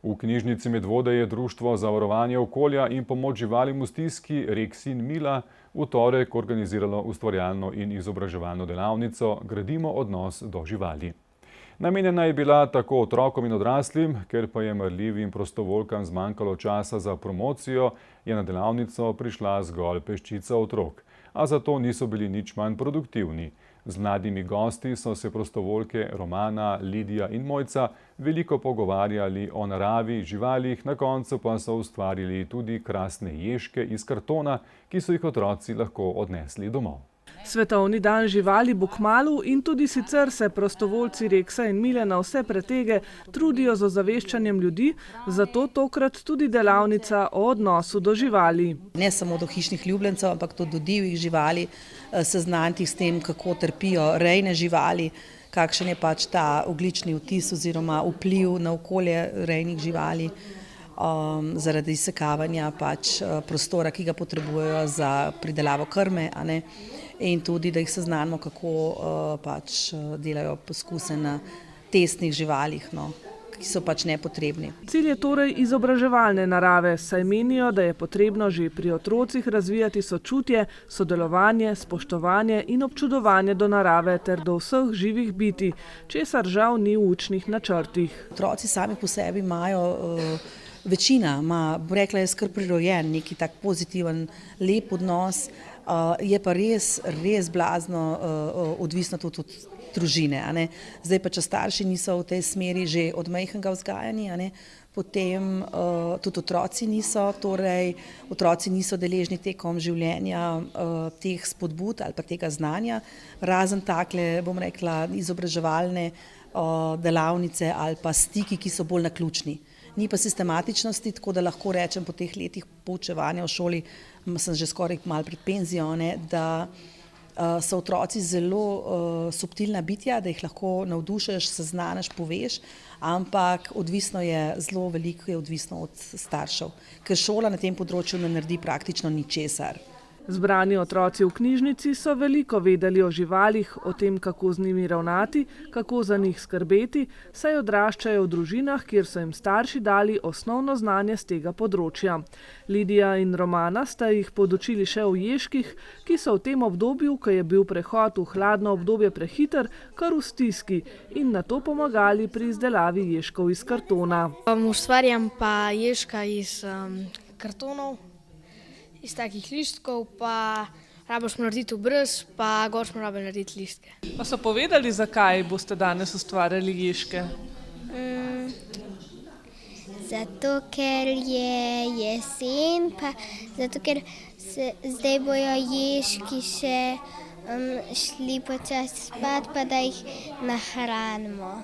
V knjižnici Medvode je Društvo za varovanje okolja in pomoč živalim v stiski Reksin Mila v torek organiziralo ustvarjalno in izobraževalno delavnico Gradimo odnos do živali. Namenjena je bila tako otrokom in odraslim, ker pa je marljivim prostovoljkam zmanjkalo časa za promocijo, je na delavnico prišla zgolj peščica otrok, a zato niso bili nič manj produktivni. Z mladimi gosti so se prostovoljke Romana, Lidija in Mojca veliko pogovarjali o naravi, živalih, na koncu pa so ustvarili tudi krasne ježke iz kartona, ki so jih otroci lahko odnesli domov. Svetovni dan živali bo kmalu in tudi sicer se prostovoljci Reksa in Mile na vse pretege trudijo z ozaveščanjem ljudi, zato tokrat tudi delavnica o odnosu do živali. Ne samo do hišnih ljubljencev, ampak tudi do divjih živali, seznaniti s tem, kako trpijo rejne živali, kakšen je pač ta ogljični odtis oziroma vpliv na okolje rejnih živali. Zaradi izsekavanja pač prostora, ki ga potrebujejo za pridelavo krme, in tudi, da jih seznanimo, kako pač delajo poskuse na testnih živalih, ki so pač nepotrebni. Cilj je torej izobraževalne narave, saj menijo, da je potrebno že pri otrocih razvijati sočutje, sodelovanje, spoštovanje in občudovanje do narave ter do vseh živih bitij, česar žal ni v učnih načrtih. Otroci sami po sebi imajo večina, rekla je skrb prirojen, neki tak pozitiven, lep odnos, je pa res blazno odvisno tudi od družine. Zdaj pa, če starši niso v tej smeri že od majhnega vzgajani, potem tudi otroci niso, torej otroci niso deležni tekom življenja teh spodbud ali pa tega znanja, razen takle, bom rekla, izobraževalne delavnice ali pa stiki, ki so bolj naključni. Ni pa sistematičnosti, tako da lahko rečem po teh letih poučevanja v šoli, sem že skoraj malo pred penzijo, da so otroci zelo subtilna bitja, da jih lahko navdušeš, seznaniš, poveš, ampak zelo veliko je odvisno od staršev, ker šola na tem področju ne naredi praktično ničesar. Zbrani otroci v knjižnici so veliko vedeli o živalih, o tem, kako z njimi ravnati, kako za njih skrbeti, saj odraščajo v družinah, kjer so jim starši dali osnovno znanje z tega področja. Lidija in Romana sta jih podučili še o ježkih, ki so v tem obdobju, ko je bil prehod v hladno obdobje prehiter, kar v stiski in nato pomagali pri izdelavi ježkov iz kartona. Ustvarjam pa ježka iz kartonov, iz takih listkov, pa rabiš narediti obraz, pa gor smo rabili narediti listke. Pa so povedali, zakaj boste danes ustvarjali ježke? Zato, ker je jesen, pa zato, ker zdaj bojo ježki še šli počasi spat, pa da jih nahranimo.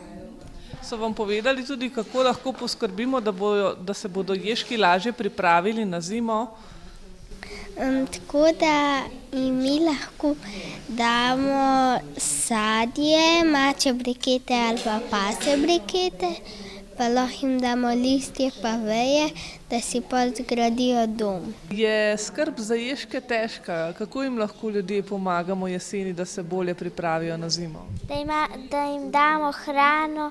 So vam povedali tudi, kako lahko poskrbimo, da se bodo ježki lažje pripravili na zimo? Tako da jim mi lahko damo sadje, mačje brikete ali pa pasje brikete, pa lahko jim damo listje pa veje, da si pa zgradijo dom. Je skrb za ježke težka? Kako jim lahko ljudje pomagamo jeseni, da se bolje pripravijo na zimo? Da jim damo hrano,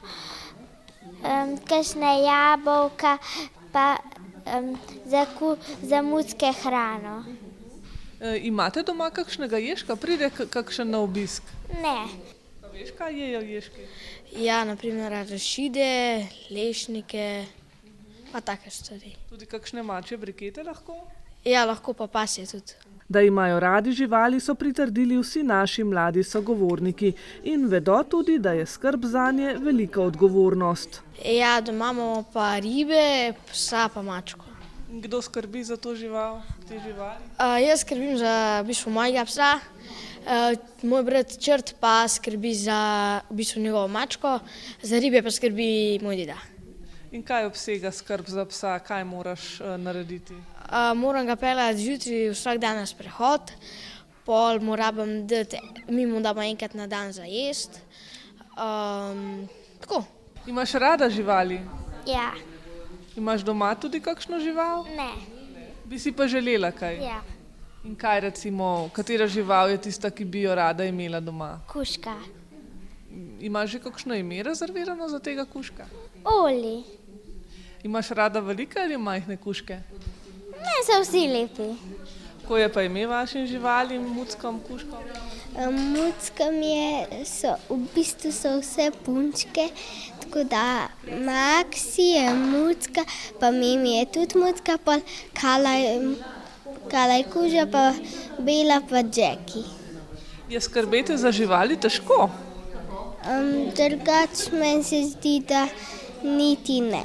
kakšne jabolka, pa za mucke hrano. Imate doma kakšnega ježka? Pride kakšen na obisk? Ne. Pa veš, kaj jejo ježki? Ja, naprimer arašide, lešnike, pa take stvari. Tudi kakšne mačje brikete lahko? Ja, lahko pa pasje tudi. Da imajo radi živali, so pritrdili vsi naši mladi sogovorniki in vedo tudi, da je skrb zanje velika odgovornost. Ja, doma imamo pa ribe, psa pa mačko. In kdo skrbi za to žival, te živali? Jaz skrbim za mojega psa, moj brat Črt pa skrbi za njegovo mačko, za ribe pa skrbi moj deda. In kaj obsega skrb za psa, kaj moraš narediti? Moram ga peljati zjutraj vsak dan na sprehod, pol mu rabim dati, mi mu damo enkrat na dan za jesti. Tako. Imaš rada živali? Ja. Imaš doma tudi kakšno žival? Ne. Bi si pa želela kaj? Ja. In kaj recimo, katera žival je tista, ki bi jo rada imela doma? Kužka. Imaš že kakšno ime rezervirano za tega kužka? Oli. Imaš rada velike ali majhne kužke? Ne, so vsi lepi. Ko je pa ime vašim živalim, muckom, kužkom? Muckam v bistvu so vse punčke, tako da Maxi je mucka, pa Mimi je tudi mucka, pa Kala je kuža, pa Bela pa Jackie. Je skrbeti za živali težko? Drugače meni se zdi, da niti ne.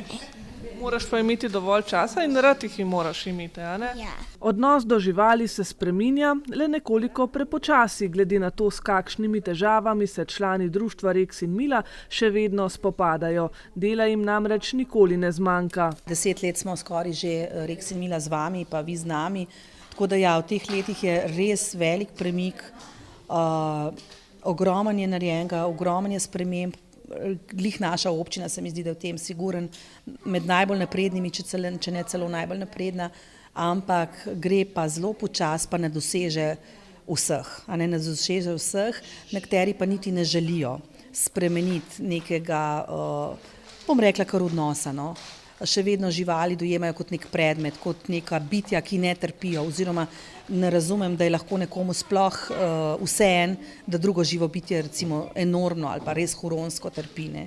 Moraš pa imeti dovolj časa in rad jih moraš imeti, a ne? Ja. Odnos do živali se spreminja, le nekoliko prepočasi, glede na to, s kakšnimi težavami se člani društva Rex in Mila še vedno spopadajo. Dela jim namreč nikoli ne zmanjka. 10 let smo skoraj že Rex in Mila z vami, pa vi z nami. Tako da ja, v teh letih je res velik premik, ogromen je narejenega, ogromen je sprememb. Glih naša občina se mi zdi, da je v tem siguren med najbolj naprednimi, če ne celo najbolj napredna, ampak gre pa zelo počasi, pa ne doseže vseh. Ne doseže vseh, nekateri pa niti ne želijo spremeniti nekega, bom rekla, kar odnosa. No. Še vedno živali dojemajo kot nek predmet, kot neka bitja, ki ne trpijo, oziroma ne razumem, da je lahko nekomu sploh vseeno, da drugo živo bitje recimo enormno ali pa res huronsko trpi. Ne.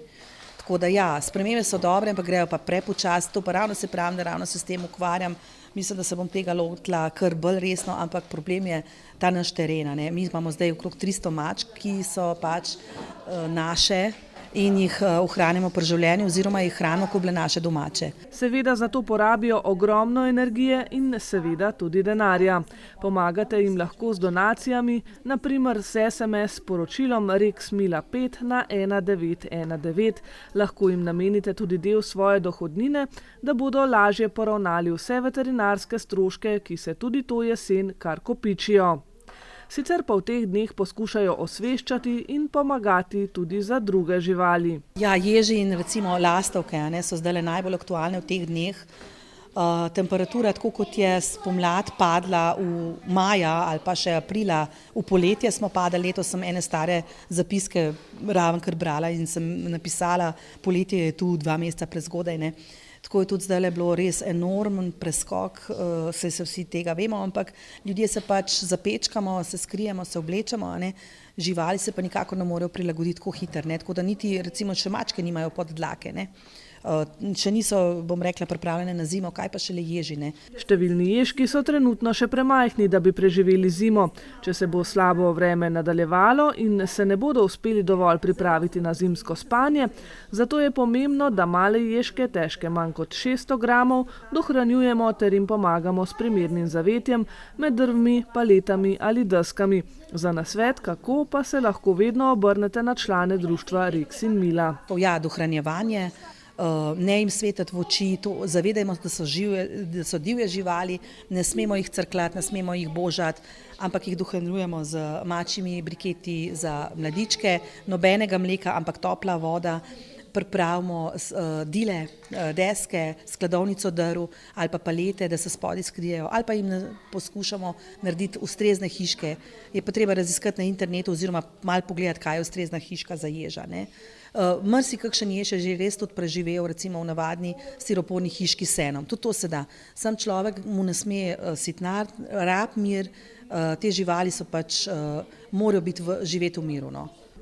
Tako da ja, spremembe so dobre, ampak grejo pa prepočasi, to pa ravno se pravim, da ravno se s tem ukvarjam. Mislim, da se bom tega lotila kar bolj resno, ampak problem je ta naš teren. Ne. Mi imamo zdaj okrog 300 mačk, ki so pač naše, in jih ohranimo pri življenju oziroma jih hranimo, ko bile naše domače. Seveda za to porabijo ogromno energije in seveda tudi denarja. Pomagate jim lahko z donacijami, naprimer s SMS sporočilom Rex Mila 5 na 1919. Lahko jim namenite tudi del svoje dohodnine, da bodo lažje poravnali vse veterinarske stroške, ki se tudi to jesen kar kopičijo. Sicer pa v teh dneh poskušajo osveščati in pomagati tudi za druge živali. Ja, ježi in recimo lastovke so zdaj najbolj aktualne v teh dneh. Temperatura, tako kot je spomlad padla v maja ali pa še aprila, v poletje smo padali, letos sem ene stare zapiske ravnkar brala in sem napisala, poletje je tu 2 meseca prezgodaj, ne. Tako je tudi zdaj bilo res enormen preskok, se vsi tega vemo, ampak ljudje se pač zapečkamo, se skrijemo, se oblečemo, ne? Živali se pa nikakor ne morejo prilagoditi tako hitro, ne? Tako da niti recimo še mačke nimajo poddlake, ne? še niso, bom rekla, pripravljene na zimo, kaj pa šele ježine. Številni ježki so trenutno še premajhni, da bi preživeli zimo. Če se bo slabo vreme nadaljevalo in se ne bodo uspeli dovolj pripraviti na zimsko spanje, zato je pomembno, da male ježke, težke manj kot 600 gramov, dohranjujemo ter jim pomagamo s primernim zavetjem med drvmi, paletami ali deskami. Za nasvet, kako pa se lahko vedno obrnete na člane društva Rex in Mila. Ja, dohranjevanje, ne jim svetati v oči, zavedajmo, da so divje živali, ne smemo jih crkljati, ne smemo jih božati, ampak jih dohranjujemo z mačjimi briketi za mladičke, nobenega mleka, ampak topla voda. Pripravimo dile, deske, skladovnico drv ali pa palete, da se spodaj skrijejo, ali pa jim poskušamo narediti ustrezne hiške. Je pa treba raziskati na internetu oziroma malo pogledati, kaj je ustrezna hiška za ježa. Marsikakšen jež je že res tudi preživel, recimo v navadni stiroporni hiški s senom. Tudi to se da. Sam človek mu ne sme sitnati, rab mir, te živali so pač, morajo živeti v miru.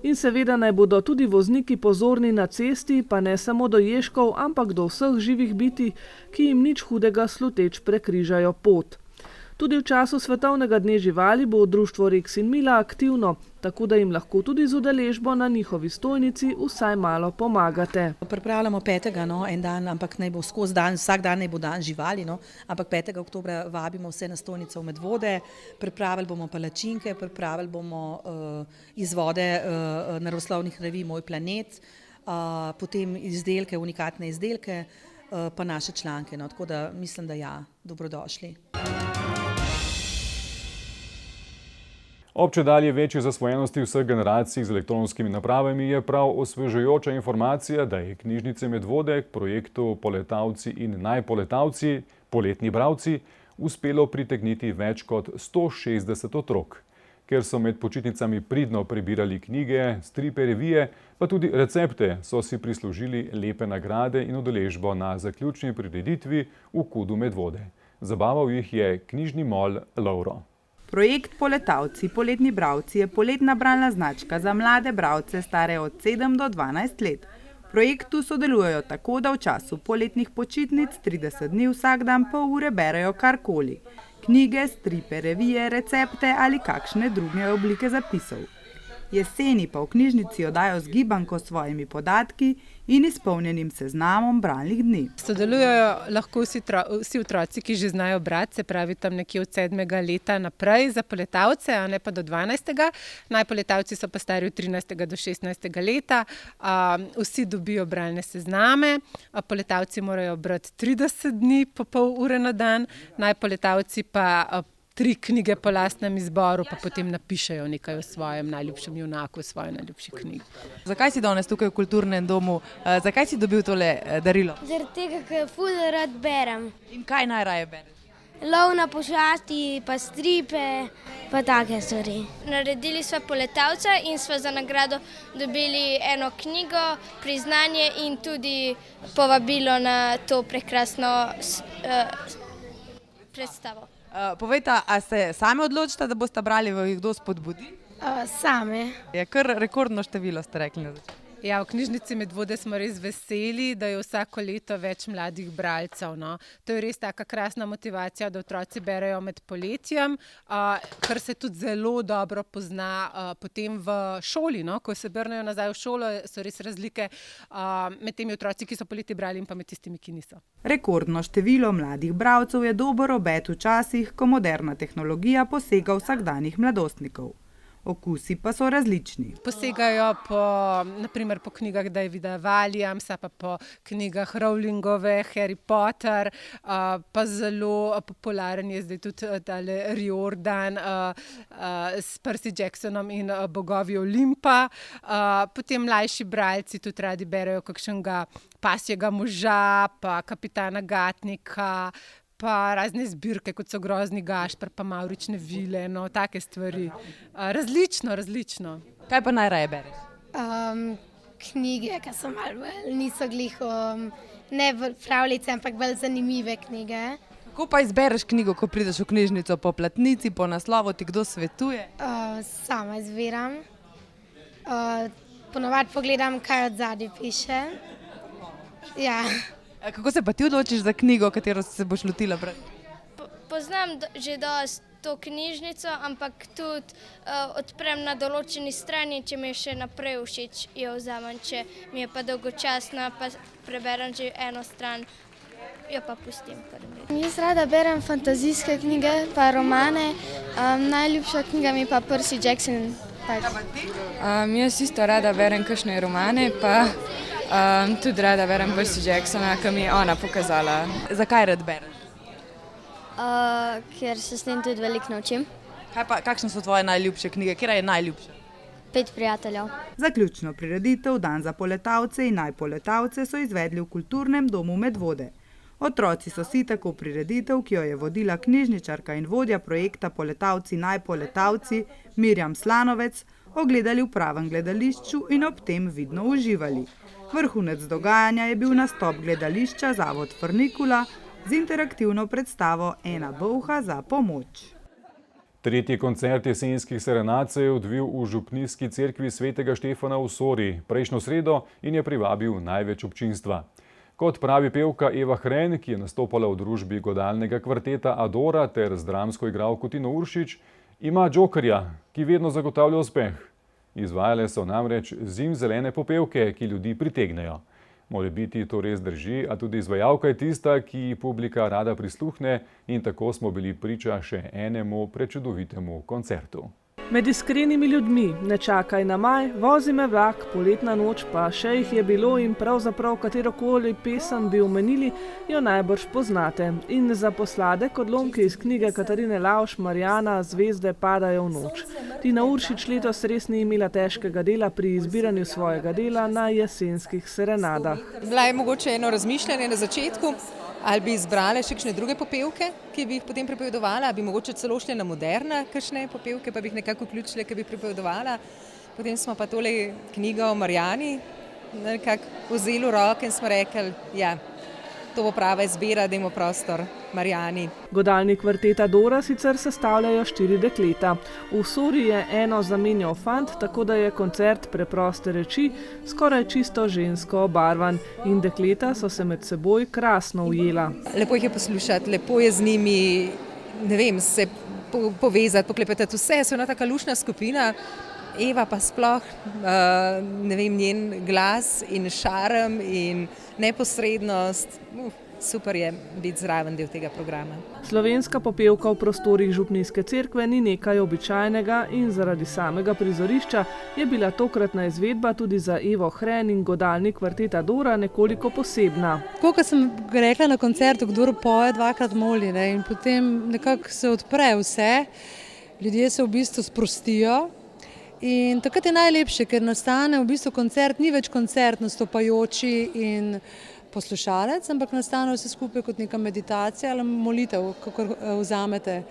In seveda naj bodo tudi vozniki pozorni na cesti, pa ne samo do ježkov, ampak do vseh živih bitij, ki jim nič hudega sluteč prekrižajo pot. Tudi v času Svetovnega dne živali bo društvo Rex in Mila aktivno, tako da jim lahko tudi z udeležbo na njihovi stojnici vsaj malo pomagate. Pripravljamo 5. En dan, ampak naj bo skozi dan, vsak dan naj bo dan živali, ampak 5. oktobra vabimo vse na stojnico v Medvode, pripravili bomo palačinke, pripravili bomo izvode naravoslovnih revij Moj planet, potem izdelke, unikatne izdelke, pa naše članke, tako da mislim, da ja, dobrodošli. Ob čedalje večji zasvojenosti vseh generacij z elektronskimi napravami je prav osvežujoča informacija, da je knjižnice Medvode k projektu Poletavci in najpoletavci, poletni bralci, uspelo pritegniti več kot 160 otrok. Ker so med počitnicami pridno prebirali knjige, stripe, revije, pa tudi recepte, so si prislužili lepe nagrade in udeležbo na zaključni prireditvi v Kudu Medvode. Zabaval jih je knjižni mol Lovro. Projekt Poletavci, poletni bralci je poletna bralna značka za mlade bralce stare od 7 do 12 let. V projektu sodelujejo tako, da v času poletnih počitnic 30 dni vsak dan pol ure berejo karkoli. Knjige, stripe, revije, recepte ali kakšne druge oblike zapisov. Jeseni pa v knjižnici oddajo z gibanko s svojimi podatki in izpolnjenim seznamom bralnih dni. Sodelujejo lahko vsi otroci, ki že znajo brati, se pravi tam nekje od 7. leta naprej za poletavce, a ne pa do 12. Najpoletavci so pa stari od 13. do 16. leta. Vsi dobijo bralne sezname, poletavci morajo brati 30 dni po pol ure na dan, najpoletavci pa 3 knjige po lastnem izboru, pa potem napišejo nekaj o svojem najljubšem junaku, o svoji najljubši knjigi. Zakaj si danes tukaj v kulturnem domu? Zakaj si dobil tole darilo? Zaradi tega, ker ful rad berem. In kaj najraje bereš? Lov na pošasti, pa stripe, pa take stvari. Naredili smo Poletavca in smo za nagrado dobili eno knjigo, priznanje in tudi povabilo na to prekrasno predstavo. Povejte, a se sami odločite, da boste brali, ali jih kdo spodbudi? Same. Je kar rekordno število, ste rekli na začetku. Ja, v knjižnici Medvode smo res veseli, da je vsako leto več mladih bralcev. To je res taka krasna motivacija, da otroci berejo med poletjem, kar se tudi zelo dobro pozna potem v šoli. Ko se vrnejo nazaj v šolo, so res razlike med temi otroci, ki so poleti brali in pa med tistimi, ki niso. Rekordno število mladih bralcev je dober obet v časih, ko moderna tehnologija posega v vsakdanjih mladostnikov. Okusi pa so različni. Posegajo naprimer po knjigah Davida Williamsa, pa po knjigah Rowlingove, Harry Potter, pa zelo popularen je zdaj tudi tale Riordan s Percy Jacksonom in Bogovi Olimpa. Potem mlajši bralci tudi radi berejo kakšnega Pasjega moža, pa Kapitana Gatnika, pa razne zbirke, kot so Grozni Gašper, pa Mavrične vile, take stvari. Različno. Kaj pa najraje bereš? Knjige, ki so malo niso glih, ne pravljice, ampak bolj zanimive knjige. Kako pa izbereš knjigo, ko prideš v knjižnico? Po platnici, po naslovu ti kdo svetuje? Sama izbiram. Ponavadi pogledam, kaj od zadaj piše. Ja. Kako se pa ti odločiš za knjigo, katero se boš lotila brati? Poznam že dosti to knjižnico, ampak tudi odprem na določeni strani, če mi je še naprej všeč, jo vzamem. Če mi je pa dolgočasna, pa preberem že eno stran, jo pa pustim. Jaz rada berem fantazijske knjige pa romane. Najljubša knjiga mi je pa Percy Jackson. Jaz isto rada berem kakšne romane, pa tudi rada berem Percy Jacksona, ki mi je ona pokazala. Zakaj rad bereš? Ker se s tem tudi veliko naučim. Kakšne so tvoje najljubše knjige? Katera je najljubša? 5 prijateljev. Zaključno prireditev Dan za poletavce in najpoletavce so izvedli v Kulturnem domu Medvode. Otroci so si tako prireditev, ki jo je vodila knjižničarka in vodja projekta Poletavci najpoletavci Mirjam Slanovec, ogledali v pravem gledališču in ob tem vidno uživali. Vrhunec dogajanja je bil nastop gledališča Zavod Frnikula z interaktivno predstavo Ena bolha za pomoč. Tretji koncert jesenskih serenad se je odvil v župnijski cerkvi svetega Štefana v Sori prejšnjo sredo in je privabil največ občinstva. Kot pravi pevka Eva Hren, ki je nastopala v družbi godalnega kvarteta Adora ter z dramsko igralko Tino Uršič, ima džokerja, ki vedno zagotavlja uspeh. Izvajale so namreč zimzelene popevke, ki ljudi pritegnejo. Morebiti to res drži, a tudi izvajalka je tista, ki publika rada prisluhne in tako smo bili priča še enemu prečudovitemu koncertu. Med iskrenimi ljudmi, Ne čakaj na maj, Vozi me vlak, Poletna noč, pa še jih je bilo in pravzaprav katerokoli pesem bi omenili, jo najbrž poznate. In za posladek odlomke iz knjige Katarine Lauš Marjana Zvezde padajo v noč. Tina Uršič letos res ni imela težkega dela pri izbiranju svojega dela na jesenskih serenadah. Bila je mogoče eno razmišljanje na začetku, ali bi izbrale še kakšne druge popevke, ki bi jih potem pripovedovala, bi mogoče celo šle na moderne kakšne popevke, pa bi jih nekako vključile, ki bi pripovedovala. Potem smo pa tole knjigo o Marjani nekako vzeli v roke in smo rekli, ja, to bo prava izbira, dajmo prostor Marjani. Godalni kvartet Adora sicer sestavljajo 4 dekleta. V Sori je eno zamenjal fant, tako da je koncert preproste reči skoraj čisto žensko obarvan in dekleta so se med seboj krasno ujela. Lepo jih je poslušati, lepo je z njimi, ne vem, se povezati, poklepetati, vse so ena taka lušna skupina. Eva pa sploh, ne vem, njen glas in šarm in neposrednost, super je biti zraven del tega programa. Slovenska popevka v prostorih župnijske cerkve ni nekaj običajnega in zaradi samega prizorišča je bila tokratna izvedba tudi za Evo Hren in godalni kvartet Adora nekoliko posebna. Tako, kot sem rekla na koncertu, kdor poje dvakrat moli, in potem nekako se odpre vse, ljudje se v bistvu sprostijo. In takrat je najlepše, ker nastane v bistvu koncert, ni več koncert nastopajoči in poslušalec, ampak nastane vse skupaj kot neka meditacija ali molitev, kako vzamete.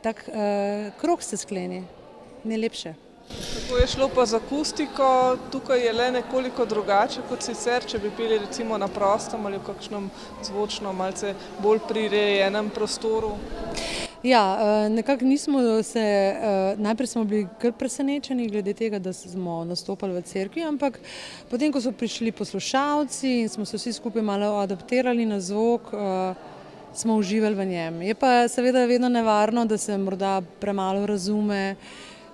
Tak krog se skleni, najlepše. Tako je šlo pa z akustiko, tukaj je le nekoliko drugače kot sicer, če bi peli recimo na prostem ali v kakšnem zvočno, malce bolj prirejenem prostoru. Ja, nekako nismo se, najprej smo bili kar presenečeni glede tega, da smo nastopali v cerkvi, ampak potem, ko so prišli poslušalci in smo se vsi skupaj malo adaptirali na zvok, smo uživali v njem. Je pa seveda vedno nevarno, da se morda premalo razume,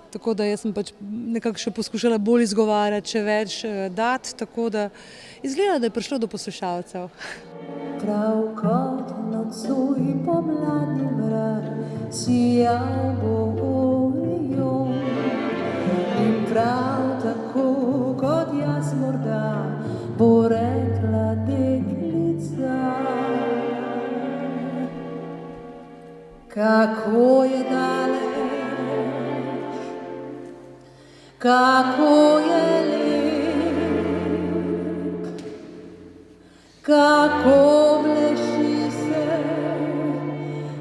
tako da jaz sem pač nekako še poskušala bolj izgovarjati, še več dati, tako da izgleda, da je prišlo do poslušalcev. Prav kot nocoj pomladni mrak, sijal bo orion. In prav tako kot jaz morda, bo rekla deklica. Kako je daleč, kako je kako bleši se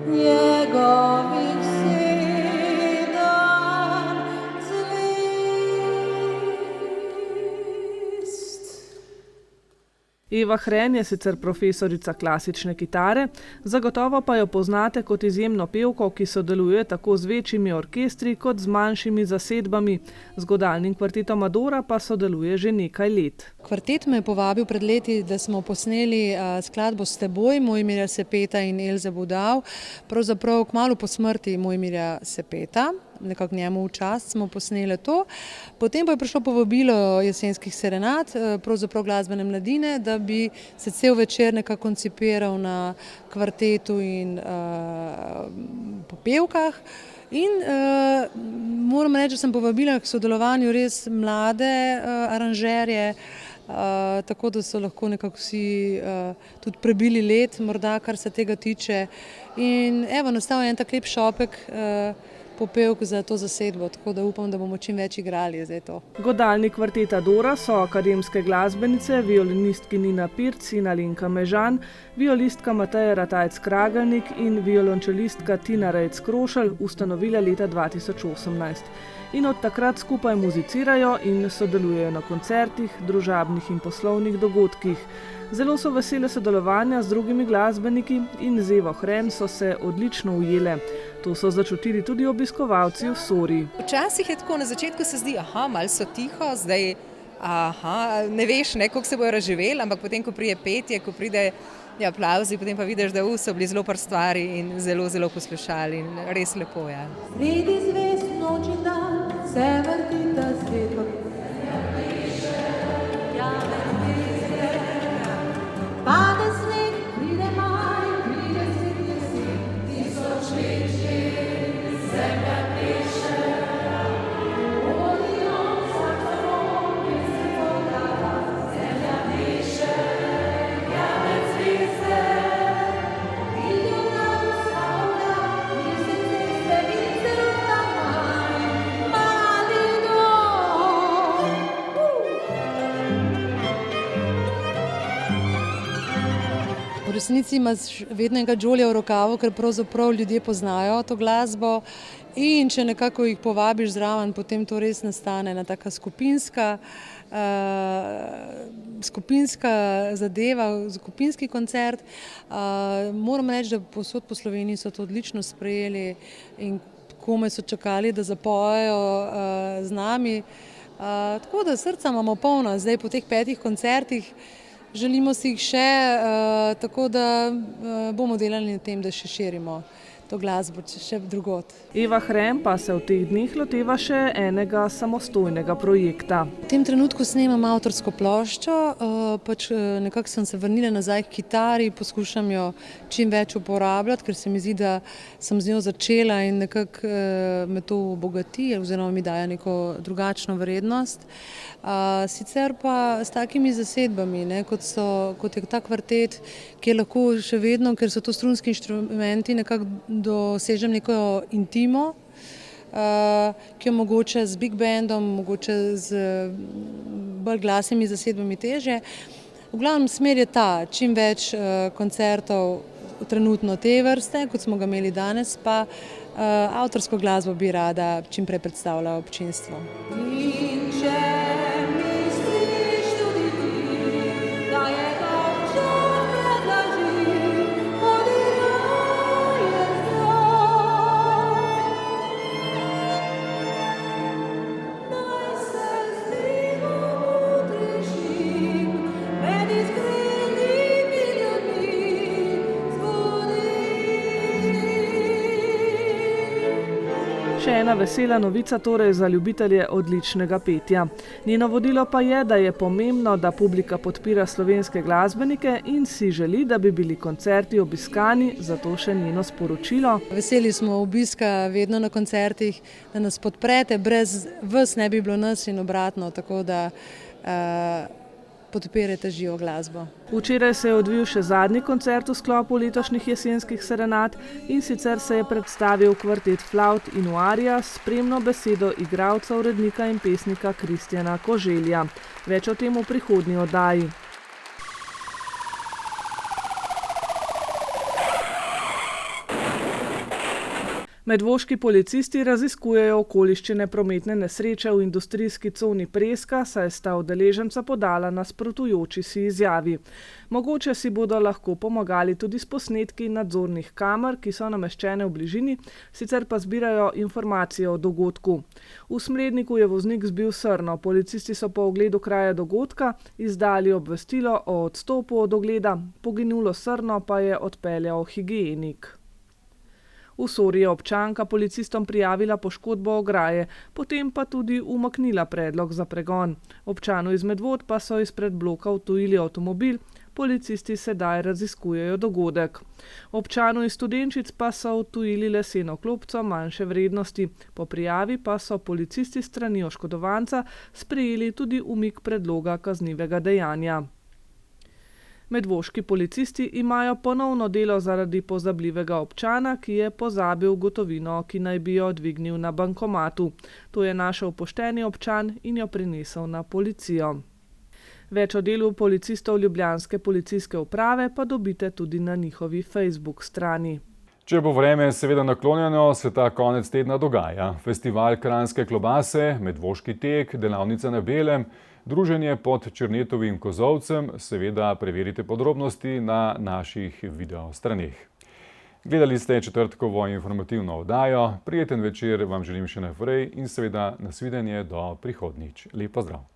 njegovih sedem zvezd. Eva Hren je sicer profesorica klasične kitare, zagotovo pa jo poznate kot izjemno pevko, ki sodeluje tako z večjimi orkestri kot z manjšimi zasedbami. Z godalnim kvartetom Adora pa sodeluje že nekaj let. Kvartet me je povabil pred leti, da smo posneli skladbo S teboj Mojmirja Sepeta in Elze Budal. Pravzaprav kmalu po smrti Mojmirja Sepeta, nekako njemu v čast smo posneli to. Potem pa je prišlo povabilo jesenskih serenad, pravzaprav glasbene mladine, da bi se cel večer nekako koncipiral na kvartetu in popevkah. In moram reči, da sem povabila k sodelovanju res mlade aranžerje, tako da so lahko nekako vsi tudi prebili let, morda kar se tega tiče. In evo, nastal je en tak lep šopek popevk za to zasedbo, tako da upam, da bomo čim več igrali zdaj to. Godalni kvartet Adora so akademske glasbenice, violinistki Nina Pirc in Alenka Mežan, violistka Mateja Ratajc-Kragelnik in violončelistka Tina Rejc-Krošelj ustanovile leta 2018. In od takrat skupaj muzicirajo in sodelujejo na koncertih, družabnih in poslovnih dogodkih. Zelo so vesele sodelovanja z drugimi glasbeniki in z Evo Hren so se odlično ujele. To so začutili tudi obiskovalci v Sori. Včasih je tako, na začetku se zdi, malo so tiho, zdaj ne veš, koliko se bojo razživeli, ampak potem, ko pride petje, ko pride aplavzi, potem pa vidiš, da so bili zelo stvari in zelo, zelo poslušali in res lepo je. Sredi zvezd noč in dan se vrti ta svet. Pade sneg, pride maj, pride svet jesen, tisoč let že zemlja pleše. Vodijo vsak zavod in se voda, zemlja pleše, jamet zvezde. Vidijo nam stavlja, misli ceste, vidice ruta maj, mali dom. V resnici imaš vedno enega džolja v rokavu, ker pravzaprav ljudje poznajo to glasbo in če nekako jih povabiš zraven, potem to res nastane ena taka skupinska zadeva, skupinski koncert. Moram reči, da povsod po Sloveniji so to odlično sprejeli in komaj so čakali, da zapojejo z nami. Tako da srca imamo polno, zdaj po teh 5 koncertih. Želimo si jih še, tako da bomo delali na tem, da še širimo to glasbo še drugod. Eva Hren pa se v teh dneh loteva še enega samostojnega projekta. V tem trenutku snemam avtorsko ploščo, nekako sem se vrnila nazaj k kitari, poskušam jo čim več uporabljati, ker se mi zdi, da sem z njo začela in nekako me to obogati oziroma mi daje neko drugačno vrednost. Sicer pa s takimi zasedbami, kot je ta kvartet, ki je lahko še vedno, ker so to strunski inštrumenti, nekako dosežem neko intimo, ki jo mogoče z big bandom, mogoče z bolj glasnimi zasedbami težje. V glavnem smer je ta, čim več koncertov trenutno te vrste, kot smo ga imeli danes, pa avtorsko glasbo bi rada čim prej predstavila občinstvu. Še ena vesela novica torej za ljubitelje odličnega petja. Njeno vodilo pa je, da je pomembno, da publika podpira slovenske glasbenike in si želi, da bi bili koncerti obiskani, zato še njeno sporočilo. Veseli smo obiska vedno na koncertih, da nas podprete, brez vas ne bi bilo nas in obratno, tako da podpirajte živo glasbo. Včeraj se je odvil še zadnji koncert v sklopu letošnjih jesenskih serenad in sicer se je predstavil kvartet Flavt in Uarija s spremno besedo igralca, urednika in pesnika Kristjana Koželja. Več o tem v prihodnji oddaji. Medvoški policisti raziskujejo okoliščine prometne nesreče v industrijski coni Preska, saj sta udeleženca podala nasprotujoči si izjavi. Mogoče si bodo lahko pomagali tudi s posnetki nadzornih kamer, ki so nameščene v bližini, sicer pa zbirajo informacije o dogodku. V Smledniku je voznik zbil srno. Policisti so po ogledu kraja dogodka izdali obvestilo o odstopu od ogleda, poginulo srno pa je odpeljal higienik. V Sori je občanka policistom prijavila poškodbo ograje, potem pa tudi umaknila predlog za pregon. Občanu iz Medvod pa so izpred bloka odtujili avtomobil, policisti sedaj raziskujejo dogodek. Občanu iz Studenčic pa so odtujili leseno klopco manjše vrednosti. Po prijavi pa so policisti strani oškodovanca sprejeli tudi umik predloga kaznivega dejanja. Medvoški policisti imajo ponovno delo zaradi pozabljivega občana, ki je pozabil gotovino, ki naj bi jo dvignil na bankomatu. To je našel pošteni občan in jo prinesel na policijo. Več o delu policistov ljubljanske policijske uprave pa dobite tudi na njihovi Facebook strani. Če bo vreme seveda naklonjeno, se ta konec tedna dogaja. Festival kranjske klobase, medvoški tek, delavnica na belem, druženje pod Černetovim kozolcem, seveda preverite podrobnosti na naših videostraneh. Gledali ste četrtkovo informativno oddajo, prijeten večer vam želim še naprej in seveda nasvidenje do prihodnjič. Lep pozdrav!